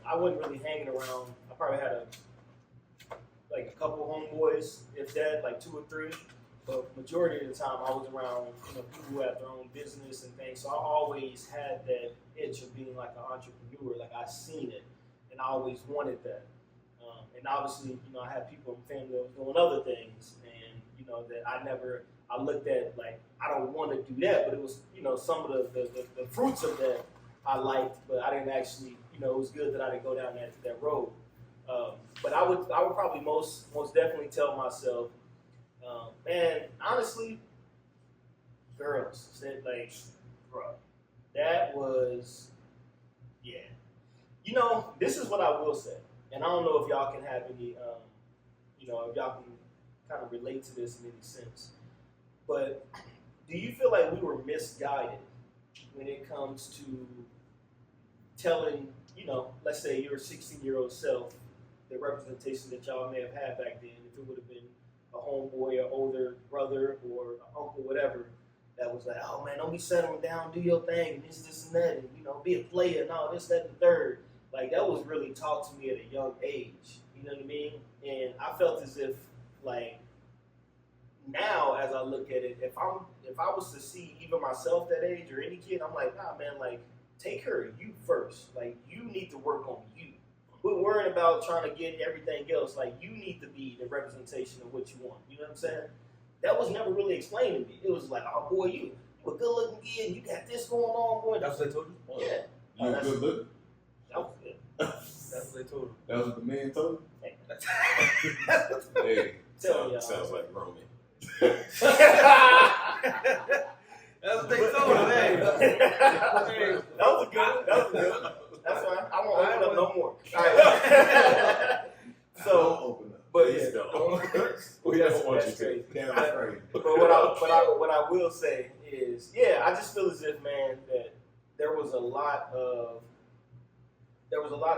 I wasn't really hanging around. I probably had a couple homeboys, if that, like 2 or 3. But majority of the time, I was around people who have their own business and things. So I always had that itch of being like an entrepreneur. Like I seen it, and I always wanted that. And obviously, I had people in my family that was doing other things, and that I looked at like I don't want to do that, but it was some of the fruits of that I liked, but I didn't actually it was good that I didn't go down that road. But I would probably most definitely tell myself. Man, honestly, girls said like, bro, that was, yeah. This is what I will say, and I don't know if y'all can have any, if y'all can kind of relate to this in any sense. But do you feel like we were misguided when it comes to telling, let's say your 16-year-old self, the representation that y'all may have had back then, if it would have been a homeboy, an older brother, or an uncle, whatever, that was like, oh man, don't be settling down, do your thing, and this and that, and be a player, and all this, that, and the third. Like that was really taught to me at a young age. You know what I mean? And I felt as if, like, now as I look at it, if I was to see even myself that age or any kid, I'm like, nah, man, like take care of you first. Like you need to work on you. We're worrying about trying to get everything else. Like, you need to be the representation of what you want. You know what I'm saying? That was never really explained to me. It was like, oh, boy, you a good-looking kid. You got this going on, boy. That's what they told you? Yeah. You good looking? That was good. That's what they told you. That was what the man told you? Hey, Tell y'all. sounds like Roman. That's what they told him. Hey. That was good. That's fine. I won't open up no more. All right. So, open up. but Please yeah, don't. We don't want you that's to. crazy. Damn crazy. But what I will say is, I just feel as if, man, that there was a lot of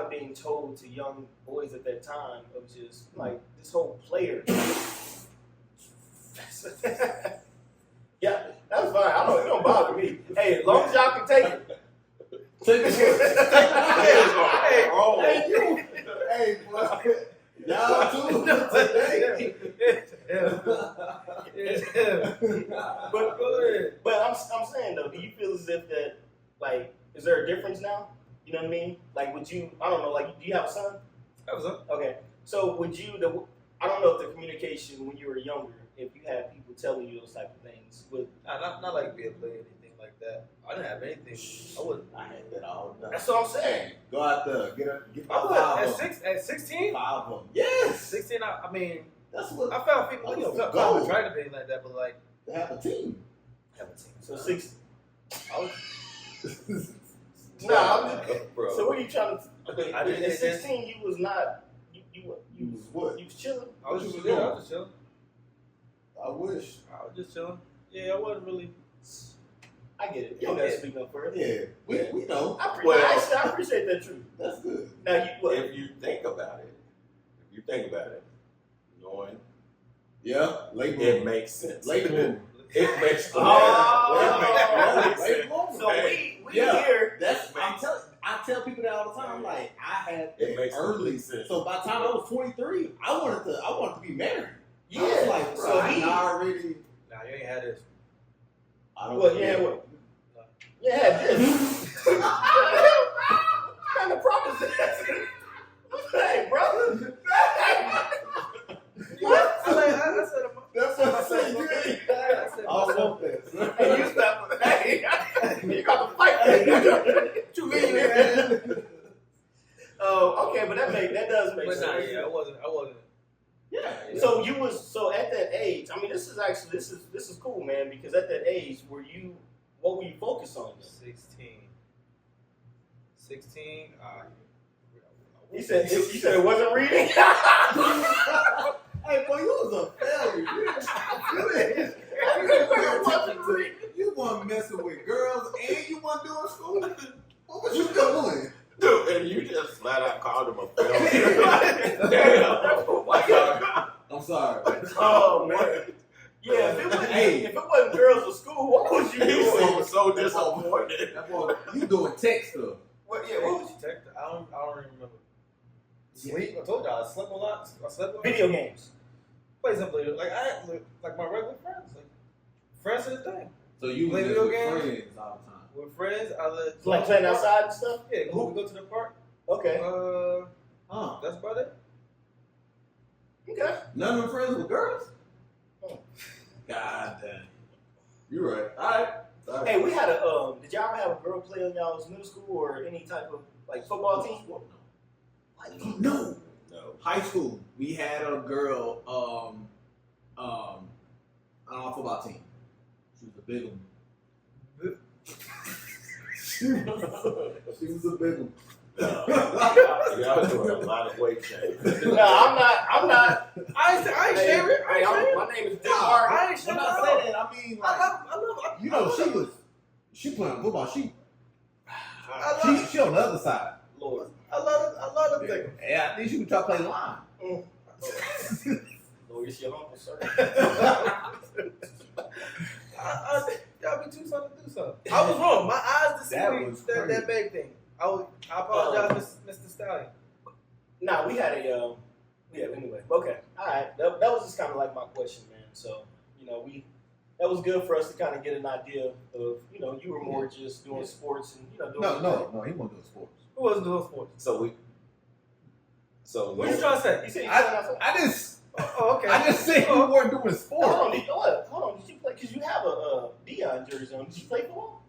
being told to young boys at that time of just like this whole player. Yeah, that's fine. It don't bother me. Hey, as long as y'all can take it. Hey, you. Hey, bro. Y'all too. But I'm saying though, do you feel as if that, like, is there a difference now? You know what I mean? Like, would you? I don't know. Like, do you have a son? That was up. Okay. So would you? I don't know if the communication when you were younger, if you had people telling you those type of things, would Not like be a player or anything like that. I didn't have anything. I had that all done. That's what I'm saying. Go out there, get I about was 5 at of them. 16. 5 of them. Yes. 16. I mean, That's what I felt people That was felt the goal. attracted to anything like that, but like they have a team. have a team. So 6. I was, Nah, I'm just, Bro. so what are you trying to? I did At it. 16, you was not. You was what? You was chilling. I was What just you yeah, doing? I was just chilling. I wish. I was just chilling. Yeah, I wasn't really. I get it. You don't gotta speak no further. Yeah, we know. I appreciate that truth. That's good. Now you what? If you think about it, knowing Yeah, late it bloomer. makes sense. Late bloomer. It makes Oh. it makes Late sense. bloomer. So Hey, we yeah. here. That's I tell people that all the time. Like I had It makes early, complete sense. so by the time I was 23, I wanted to be married. Yeah. I was like, bro, So I he. already. Nah, you ain't had this. I don't. Well, yeah. What? Yeah. This. What kind of problem is that? Hey, brother. What? I said, That's what I said. You ain't. I want that. Hey, you stop. Hey, you got to fight that. what you mean you ain't had this? Oh, okay, but that does make But nah, sense. yeah, I wasn't. Yeah. So you was at that age. I mean, this is cool, man. Because at that age, what were you focused on? 16. You said it wasn't reading. Hey, boy, you was a failure. You weren't messing with girls and you weren't doing school. What was you doing? Dude, and you just flat out called him a failure. Damn. I'm sorry. Oh man. Yeah, if it wasn't girls in school, what was you He doing? was so disappointed. That boy, you doing tech stuff. What was you? I don't even remember. Sleep. I told y'all I slept a lot. I slept a lot. Video games. Play something like I had like my regular friends. Like friends is the thing. So you Play was video with games? friends all the time. With friends, I let Like playing outside and stuff. Yeah, we go to the park. Okay. That's about it. Okay. None of them friends with girls? Oh. God damn. You right. Alright. Hey, we had a. Did y'all ever have a girl play on y'all's middle school or any type of like football team? No. No. High school, we had a girl on our football team. She was a big one. she was a big one. No. Y'all doing a lot of weight change. No, I'm not. I ain't shaming. My name is Dick Hart. I ain't When shaming. I say that, I mean like I love. you know she playing football. She on the other side. Lord. I love the thing. Yeah, I think she could try to play line. Lord, it's your uncle, sir. Y'all be too something to do something. I was wrong. My eyes That deceived was that big thing. I apologize, Mr. Stallion. Nah, we had a. Yeah, anyway. Okay. All right. That was just kind of like my question, man. So, that was good for us to kind of get an idea of, you were more just doing sports and, doing. No, he wasn't doing sports. Who wasn't doing sports? So What you trying to say? You said I just Okay. I just said you weren't doing sports. Hold on. Did you play? Because you have a Dion jersey on. Did you play football?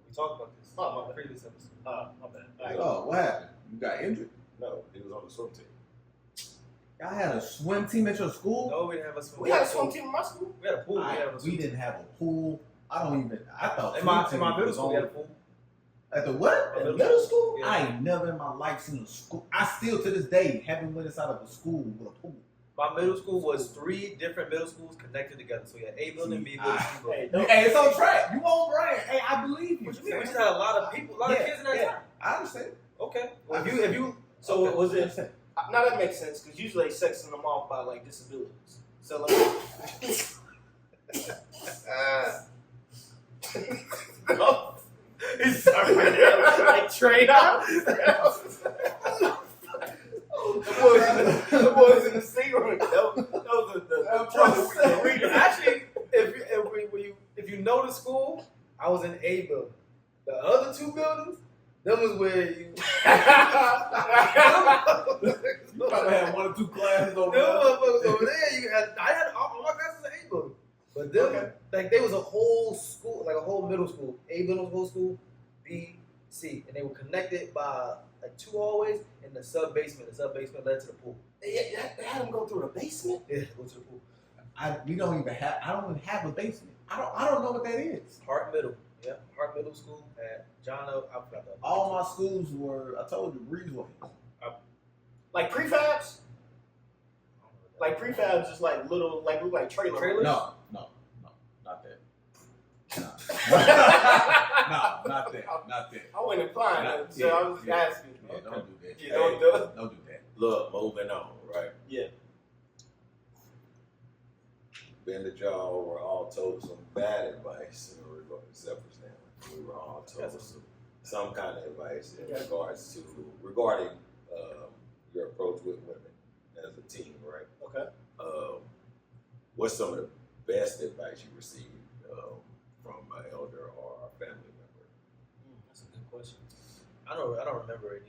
We talked about this. Oh, my bad. Previous episode. My bad. All right. Oh, what happened? You got injured? no, he was on the swim team. Y'all had a swim team at your school? No, we didn't have a swim. We had a swim team in my school. We had a pool. We didn't have a pool. I thought In my swim middle team was school, we had a on- pool. At the what? In middle school? Yeah. I ain't never in my life seen a school. I still to this day haven't went inside of a school with a pool. My middle school was 3 different middle schools connected together. So we had A building, B building, C building. Hey, don't. Hey, it's on track. You won't brand. Hey, I believe you. What you mean? We just had a lot of people, a lot of kids in that time. I understand. Okay. Well, if you So okay. was it? Now that makes sense because usually they sexing them off by like disabilities. So like. No. He's sorry. Like train out. The boys in the secret. That was the reader. Actually, if you know the school, I was in A building. The other 2 buildings, them was where you. You probably had 1 or 2 classes over Them there. motherfuckers over there. I had all my classes in A building. But them, Okay. like, they was a whole school, like a whole middle school. A middle whole school, B, C, and they were connected by like 2 hallways in the sub basement. The sub basement led to the pool. They had them go through the basement. Yeah, go to the pool. We don't even have. I don't even have a basement. I don't know what that is. Hart Middle, yeah, Hart Middle School at John O. I forgot that. All my schools were. I told you, breezeways. Like prefabs. Like prefabs is like little, like look like trailers. No, not that. No, not that. Not that. I wasn't implying that, so I was asking. Yeah, don't do that. Yeah, don't do it. Don't do that. Look, moving on, right? Yeah. Ben that y'all were all told some bad advice in regard to self-esteem. We were all told some kind of advice in regards to regarding your approach with women as a team, right? Okay. What's some of the best advice you received from an elder or a family member? That's a good question. I don't remember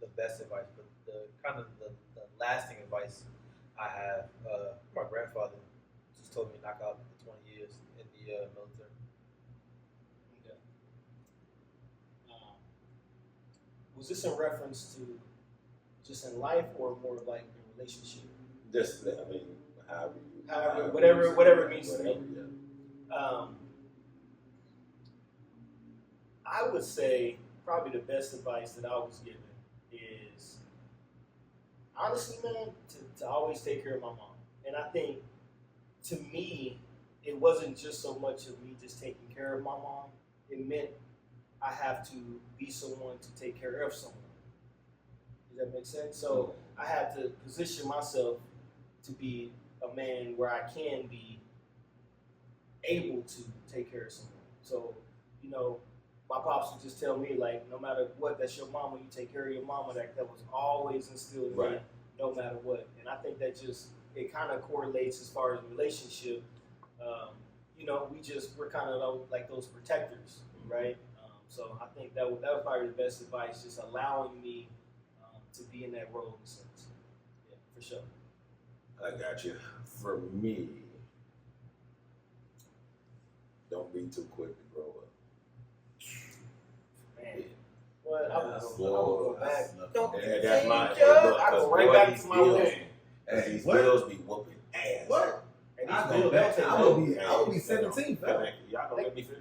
the best advice, but the kind of the lasting advice I have. My grandfather just told me to knock out the 20 years in the military. Okay. Was this in reference to just in life or more like in relationship? Just, I mean, whatever it means to me. Yeah. I would say probably the best advice that I was given is honestly, man, to always take care of my mom. And I think to me, it wasn't just so much of me just taking care of my mom. It meant I have to be someone to take care of someone. Does that make sense? So I had to position myself to be a man where I can be able to take care of someone. So, you know, my pops would just tell me, like, no matter what, that's your mama, you take care of your mama. That was always instilled in me, no matter what. And I think that just, it kind of correlates as far as relationship. You know, we're kind of like those protectors, right? So I think that was probably the best advice, just allowing me to be in that role in a sense. Yeah, for sure. I got you. For me, don't be too quick to grow up. Man, what? I'm gonna go back. Yeah, that's my. I go right back to my way. These What? bills be whooping ass. What? And I these go bills, back. they'll take I over. would be 17. fella. Y'all gonna let me finish?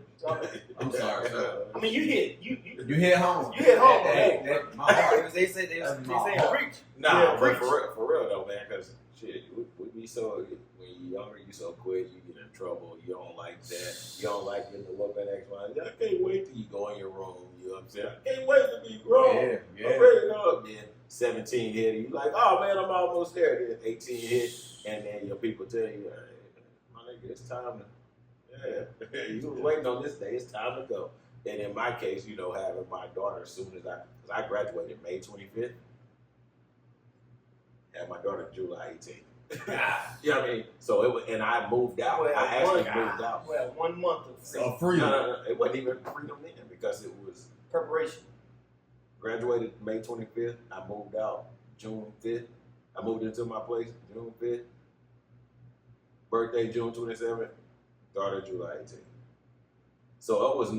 I'm sorry, sir. I mean, you hit You hit home. You hit home, Hey, man. my heart. They say preach. Nah, Yeah, but preach. for real though, man, because shit, we be so, when you're younger, you so quick, you get in trouble, you don't like that, you don't like getting the whooping X, Y, and Z. I can't wait till you go in your room, you know what I'm saying? I can't wait to be grown. Yeah. I'm ready to go. Then 17 hit, you like, oh man, I'm almost there. Then 18 hit, and then your people tell you, hey, my nigga, it's time to, you was waiting on this day, it's time to go. And in my case, you know, having my daughter as soon as because I graduated May 25th, had my daughter July 18th. You know what I mean? So it was, and I moved out. Well, I actually moved out. Well, 1 month of So freedom. No, it wasn't even freedom then because it was preparation. graduated May 25th. I moved out June 5th. I moved into my place June 5th. Birthday June 27th. Daughter July 18th. So it was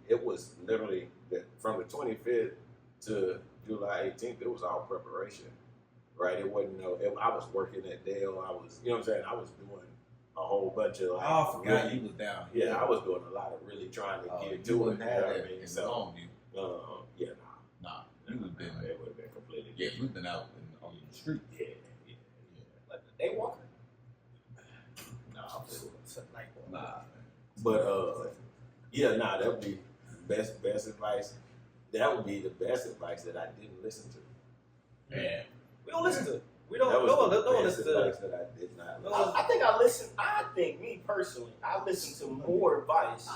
it was literally from the 25th to July 18th, it was all preparation, right? It wasn't I was working at Dale. I was, you know what I'm saying? I was doing a whole bunch of like, I forgot you was down here. yeah, I was doing a lot of really trying to get You to it. wouldn't You know have what I that mean? in So, Longview. yeah, Nah, you would have been. it would have been completely Yeah, different. we've been out on the street. Yeah. Like the day walker. Nah. But that would be best advice. That would be the best advice that I didn't listen to. Yeah. We don't listen to it. We don't. That was No one the best listens to advice it. that I did not No listen. one- I think me personally, I listen to more advice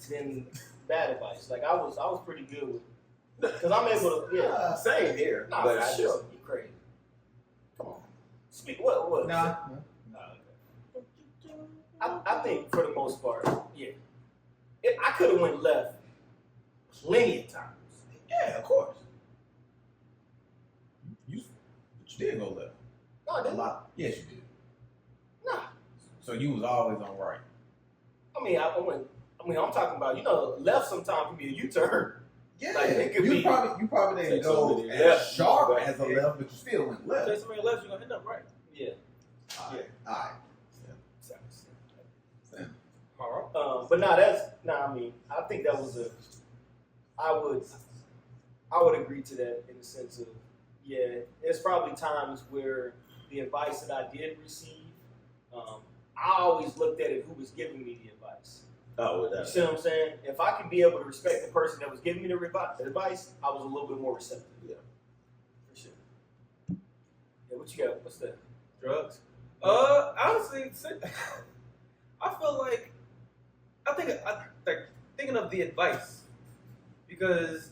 than bad advice. Like I was pretty good with, because I'm able to. Same here, Nah, but for I sure. just You crazy? Come on. Speak. What? Nah. I think for the most part, yeah. I could have went left plenty of times. Yeah, of course. You did go left. No, I A didn't. lot. Yes, you did. Nah. So you was always on right. I'm talking about, left sometimes can be a U-turn. Yeah, Like, it could you be- probably didn't Take go somebody as left, sharp back. as a left, but you still went left. Take somebody left, you're gonna end up right. Yeah. All right. All right. But I think that was I would agree to that in the sense of, there's probably times where the advice that I did receive, I always looked at it who was giving me the advice. Oh, You see what I'm saying? If I could be able to respect the person that was giving me the advice, I was a little bit more receptive. Yeah. For sure. Yeah, what you got? What's that? Drugs. Honestly, I feel like thinking of the advice, because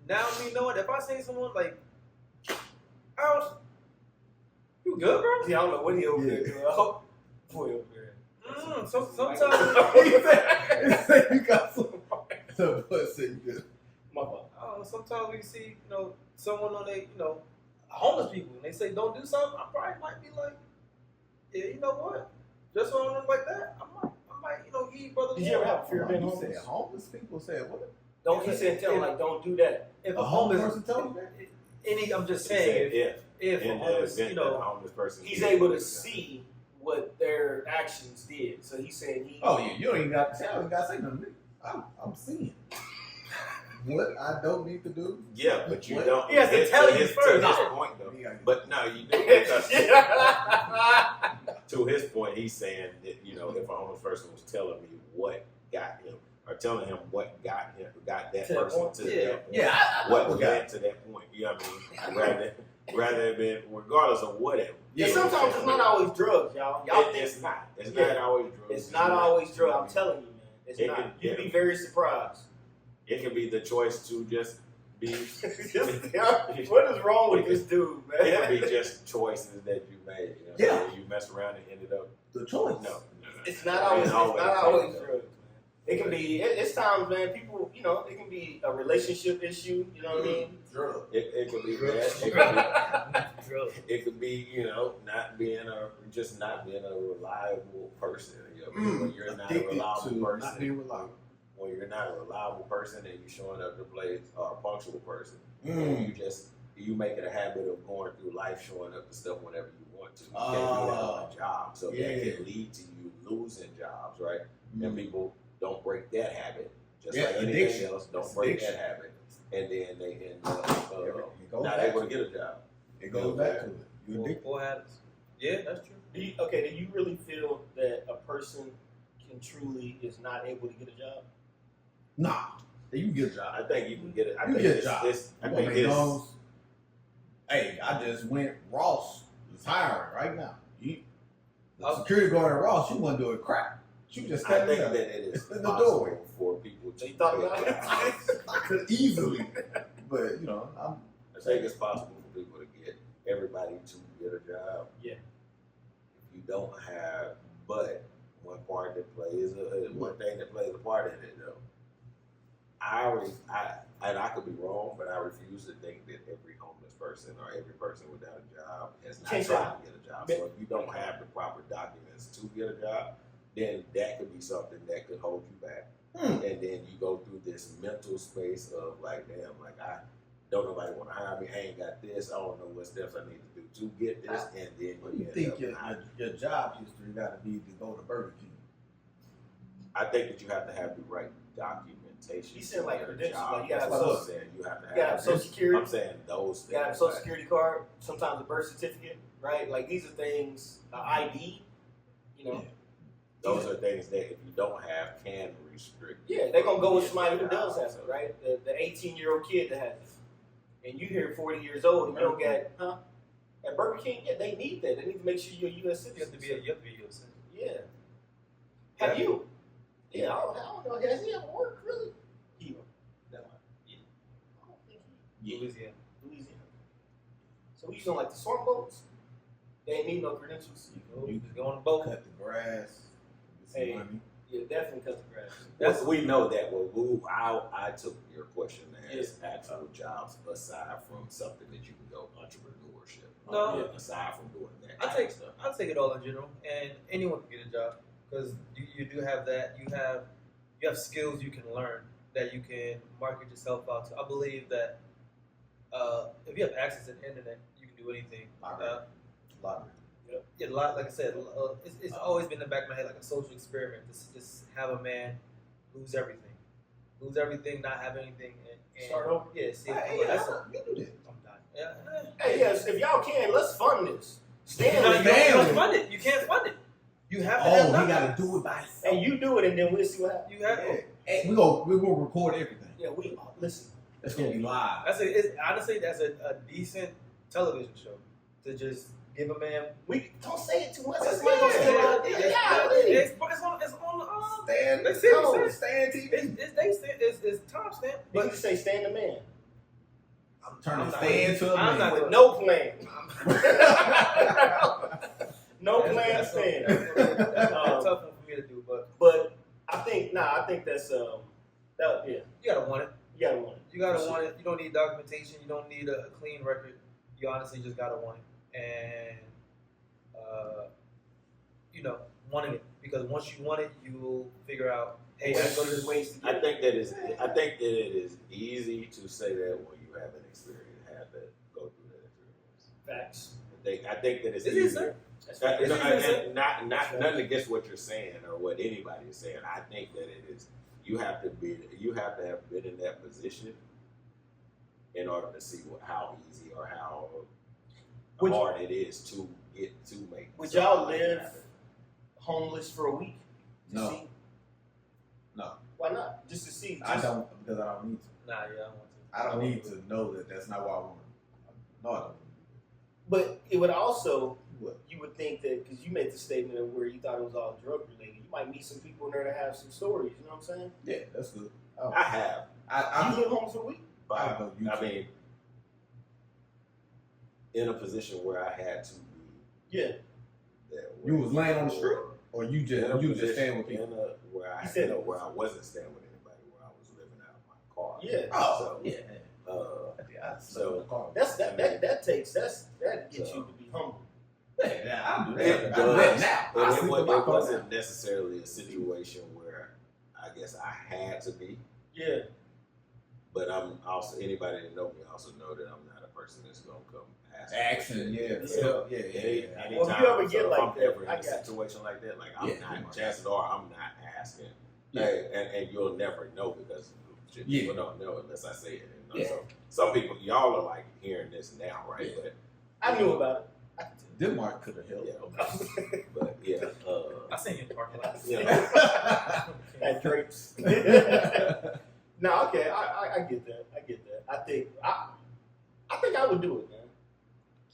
now me knowing if I say someone like, you good, bro? Yeah, I don't know what he over there doing. Oh, boy over there. Sometimes You got some pussy. My fault. sometimes we see someone on homeless people, and they say don't do something. I probably might be like, yeah, you know what? Just on them like that, I might, heed brother. Did you ever have a fear of being You homeless? said homeless people said what? Don't he said tell him like don't do that. If A homeless person told you that? I'm just saying, if a in the homeless, event that a homeless person He's did able do to that. see what their actions did. So he's saying he. Oh yeah, you don't even got to tell. You got to say nothing. I'm seeing what I don't need to do. Yeah, but you What? don't. He has to tell you To first. his point, though. You gotta- But no, you do. Because to his point, he's saying that if a homeless person was telling me what got him, or telling him what got that To that person point. to Yeah. that point, Yeah, I what know led to that point. You know what I mean? Rather than regardless of whatever. Yeah, sometimes it's not always drugs, y'all. Y'all think It's not. It's Yeah. not always drugs. it's not always drugs. I'm telling you, man. It's It not. can- You'd yeah. be very surprised. It can be the choice to just be. What is wrong with this dude, man? It can be just choices that you made. Yeah. You mess around and ended up. the choice. No. It's not always. It's not always drugs, man. It can Right. be. It's times, man. People, it can be a relationship issue. You know what I mean? Drug. It could be Drugs. that. Drugs. It could be not being a reliable person. When you're not a Addicted reliable to person. not being reliable. When you're not a reliable person and you're showing up to play or a punctual person, Mm. you make it a habit of going through life showing up to stuff whenever you want to. You can't do that on a job, so Yeah. that can lead to you losing jobs, right? And Mm. people don't break that habit, just Yeah, like anything addiction. else. Don't It's break addiction. that habit, and then they end up It goes not back able to to get a job. It goes back to it. You addicted. Poor habits. Yeah, that's true. Do you really feel that a person is not able to get a job? Nah, you get a job. I think you can get it. I You think get a it's, job. it's, I You think want it's, McDonald's? Hey, I just went. Ross is hiring right now. The security guard at Ross, she wasn't doing crap. She was just I standing think there. that it is In the possible doorway. for people to So you thought get about it? jobs. I could easily, but I'm. I think it's possible for people to get everybody to get a job. Yeah. If you don't have, but one part that plays one thing that plays a part in it though. I could be wrong, but I refuse to think that every homeless person or every person without a job has not Can't tried to get a job. So if you don't have the proper documents to get a job, then that could be something that could hold you back. And then you go through this mental space of like, damn, like I don't nobody want to hire me. I ain't got this. I don't know what steps I need to do to get this. And then You end think up your not- job history got to be to go to Burger King? I think that you have to have the right documentation. You said like to get a credentials, job. like you gotta That's have what I'm social- saying. You have to have. You gotta have Social Security. I'm saying those things. You gotta have a social like- security card, sometimes a birth certificate, right? Like these are things, ID, Those are things that if you don't have can restrict. Yeah, they're gonna go with somebody who Yeah. does have it, right? The 18-year-old kid that has it. And you here 40 years old and you don't get, At Burger King, yeah, they need that. They need to make sure you're a U.S. citizen. You have to be a U.S. citizen. Yeah. Have you? Yeah, I don't know. Has he ever worked, really? He no. Yeah. I don't think he. Louisiana. Louisiana. So he's on like the swamp boats. They ain't need no credentials. You just go on the boat. Cut the grass. Get some Hey. money. Yeah, definitely cut the grass. We know that. Well, I took your question as actual jobs aside from something that you can go entrepreneurship. No. Yeah, aside from doing that I type take of stuff. I take it all in general, and anyone can get a job because you do have that. You have skills you can learn that you can market yourself out to. I believe that if you have access to the internet, you can do anything. Lottery. Yeah, like I said, it's always been in the back of my head like a social experiment. Just have a man lose everything, not have anything, and Start over? Yeah, see, Hey, that's you do this. I'm done. Yeah. Hey, yes, if y'all can, let's fund this. You Stanley, can't fund it. You can't fund it. You have to have Oh, he nothing. got to do it by himself. and you do it, and then we'll see what happens. You have Yeah. Hey, we gonna record everything. Yeah, we listen. It's gonna be live. Honestly, that's a decent television show to just give a man. We don't say it too much. That's Yeah, why gonna steal yeah, our idea. Yeah, It's on Stan, they see no, it. Stan TV. It's timestamp, But you but just say stand the man Turning not- Stan to a I'm man. not- with no plan. No plan That's stand. That's a tough one for me to do, but But I think that's yeah, you gotta want it. you gotta want it. You gotta want it. You don't need documentation. You don't need a clean record. You honestly just gotta want it, and wanting it, because once you want it, you will figure out. Hey, I go to this way. ways to I get it. think that it is easy to say that when you have an experience, have to go through that experience. Facts. I think that it's Is it, easier. sir? That's No, facts. Is it, and not nothing against what you're saying or what anybody is saying. I think that it is. You have to have been in that position in order to see how easy or how Would you- hard it is to get to make. Would something y'all like live that happen. homeless for a week? To No. see? No. Why not? Just to see. I don't, because I don't need to. Nah, yeah, I don't want to. I don't need to know that that's not what I want. No, I don't. But it would also, What? you would think that, because you made the statement of where you thought it was all drug related, you might meet some people in there that have some stories, you know what I'm saying? Yeah, that's good. Oh. I have. You live homeless for a week? But I know you I too. mean, in a position where I had to be. Yeah. That You was laying on the way. street, or you In just a you just position staying with people. where I He said it. where I wasn't staying with anybody, where I was living out of my car. Yeah. Oh, So, yeah. uh, So That gets you to be humble. yeah, I'll do that. It I'll do that does. now. I And sleep in my it car wasn't necessarily a situation where I guess I had to be, Yeah. but I'm also anybody that know me also know that I'm not a person that's gonna come ask. for Action, shit. yeah, So, yeah. anytime, Well, if you ever so get if like I'm that, ever in I a got you. situation like that, like I'm Yeah. not. Chances are I'm not asking. Yeah. Hey, and you'll never know because shit, Yeah. people don't know unless I say it. And, Yeah. So some people, y'all are like hearing this now, right? Yeah. But I knew about it. Denmark could have helped. yeah, but yeah, I seen you in the parking lot. you know, At Drapes. No, okay, I get that. I get that. I think I would do it, man.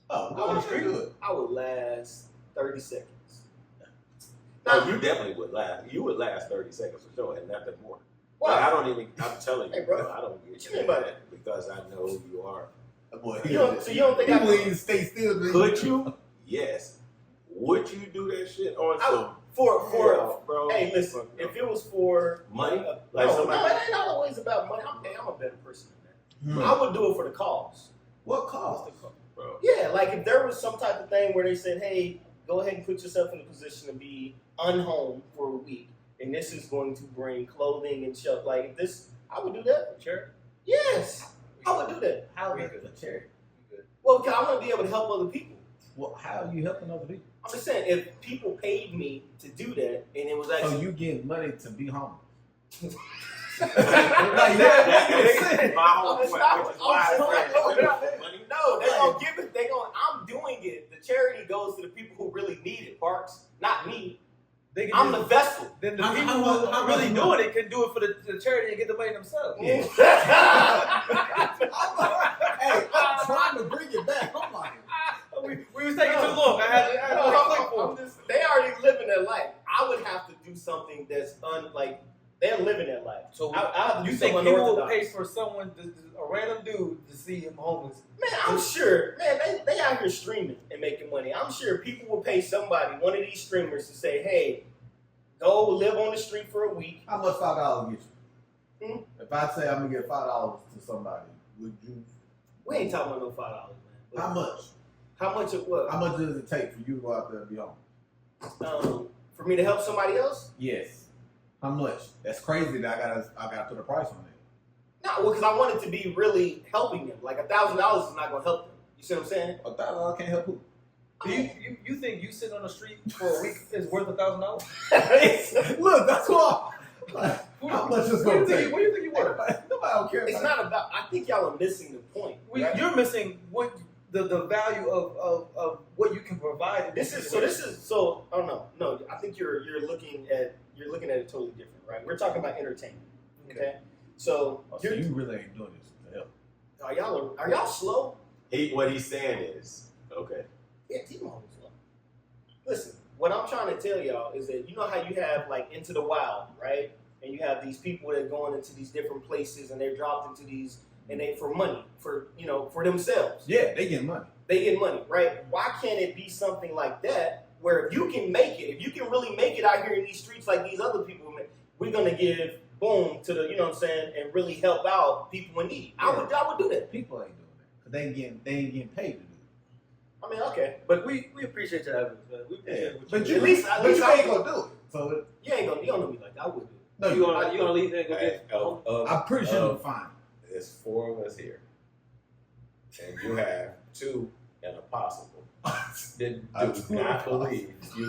Oh, I would, good. I would last 30 seconds. no, you definitely would last. You would last 30 seconds for sure, and nothing more. Why? Like, I don't even. I'm telling you, Hey, bro. I don't What get you mean by that because I know who you are. Boy, You don't think he I wouldn't even stay still? Could you? Yes. Would you do that shit on I would- some? for Yeah, bro? hey, listen, if it was for Money? like Like no, somebody- it ain't always about money. I'm a better person than Hmm. that. I would do it for the cause. What cause? Bro. Yeah, like if there was some type of thing where they said, "Hey, go ahead and put yourself in a position to be unhomed for a week, and this is going to bring clothing and shelter." Like this, I would do that. Sure. Yes, I would do that. How We is good. it a charity? Well, because I want to be able to help other people. Well, how are you helping other people? I'm just saying, if people paid me to do that, and it was So actually you get money to be homeless? Like that is my whole I'm point. sorry. Which is why I said I'm that sorry. money. no, they gonna give it. They gonna. I'm doing it. The charity goes to the people who really need it. Parks, not me. They can I'm do- the vessel. Then the How people much- who how are really much doing money? it can do it for the charity and get the money themselves. Hey, I'm trying to bring it back. I'm like, We was taking too long. I had to click for I'm just, they already living their life. I would have to do something that's they're living their life. So I have to you do think something people will unorthodox. pay for someone, a random dude, to see him homeless? Man, I'm sure. Man, they out here streaming and making money. I'm sure people will pay somebody, one of these streamers, to say, "Hey, go live on the street for a week." how much $5 get you? Hmm? If I say I'm gonna get $5 to somebody, would you? We ain't talking about no $5, man. How much? How much of what? How much does it take for you to go out there and be home? For me to help somebody else? Yes. How much? That's crazy that I gotta put a price on it. No, well, because I want it to be really helping them. Like $1,000 is not gonna help them. You see what I'm saying? $1,000 can't help who? Do you think you sitting on the street for a week is worth $1,000? Look, that's why. Like, how much is What gonna do you take? think? What do you think you worth? Nobody don't care. It's about not about. I think y'all are missing the point. Right? You're missing what the value of what you can provide. In This is so. Oh no. I think you're looking at it totally different, right? We're talking about entertainment. Okay. So it. So you really ain't doing this for help. are y'all slow? What he's saying is, okay. Yeah, T-Mobile slow. Listen, what I'm trying to tell y'all is that you know how you have like Into the Wild, right? And you have these people that are going into these different places and they're dropped into these and they for money, for themselves. Yeah, they get money. They get money, right? Why can't it be something like that where if you can make it, if you can really make it out here in these streets like these other people, we're gonna give boom to the, you know what I'm saying, and really help out people in need. Yeah. I would do that. People ain't doing that because they ain't getting paid to do it. I mean, okay, But we appreciate your efforts, man. We appreciate what But you you, do. at least you I ain't would. gonna do it. So You don't know me like that. I would do it. no, You gonna leave there and go Hey, get I'm pretty sure you're fine. There's 4 of us here, and you have 2 and a possible. Then do not believe you.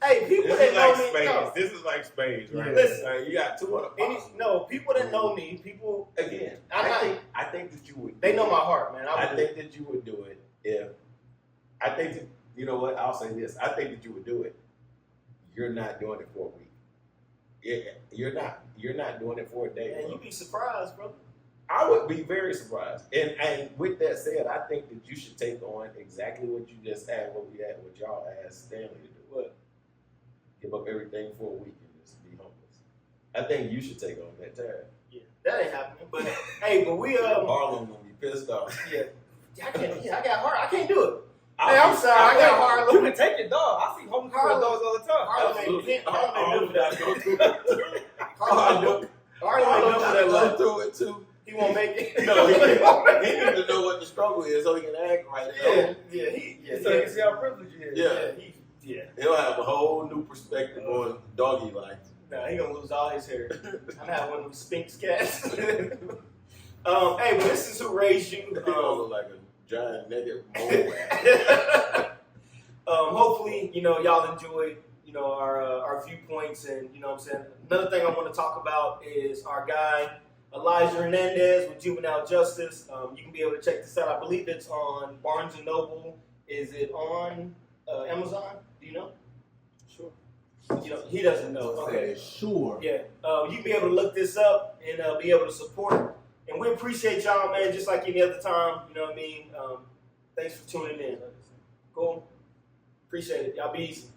Hey, people This that is know like me, spades. no. This is like spades, right? Listen. Like, you got 2 on a possible. People that know me, people Again, I think that you would. they know my heart, man. I think that you would do it if. I think that, you know what? I'll say this. I think that you would do it. You're not doing it for a week. Yeah, you're not. You're not doing it for a day. Man, bro. you be surprised, brother. I would be very surprised. And with that said, I think that you should take on exactly what you just had, what we had, what y'all asked Stanley to do. What? Give up everything for a week and just be homeless. I think you should take on that task. Yeah, that ain't happening. But hey, but we Harlem gonna be pissed off. yeah, I can't. Yeah, I got heart. I can't do it. I'll Hey, I'm be- sorry. I got Harlem. You can take your dog. I see homeless people with dogs all the time. Harlem ain't Absolutely. Harlem ain't built for that. Harlem Harlem ain't built for that go life. through it too. He won't make it. No, he won't make He it. needs to know what the struggle is so he can act right. So you can see how privileged you is. Yeah. He'll have a whole new perspective on doggy life. Nah, he gonna lose all his hair. I'm having one of them Sphinx cats. Hey, but this is Who Raised You. He gonna look like a giant naked mole rat. Hopefully, y'all enjoyed, our viewpoints, and what I'm saying. Another thing I want to talk about is our guy Elijah Hernandez with Juvenile Justice. You can be able to check this out. I believe it's on Barnes and Noble. Is it on Amazon? Do you know? Sure. He doesn't know. Okay. Sure. Yeah. You can be able to look this up and be able to support. And we appreciate y'all, man, just like any other time. You know what I mean? Thanks for tuning in. Cool. Appreciate it. Y'all be easy.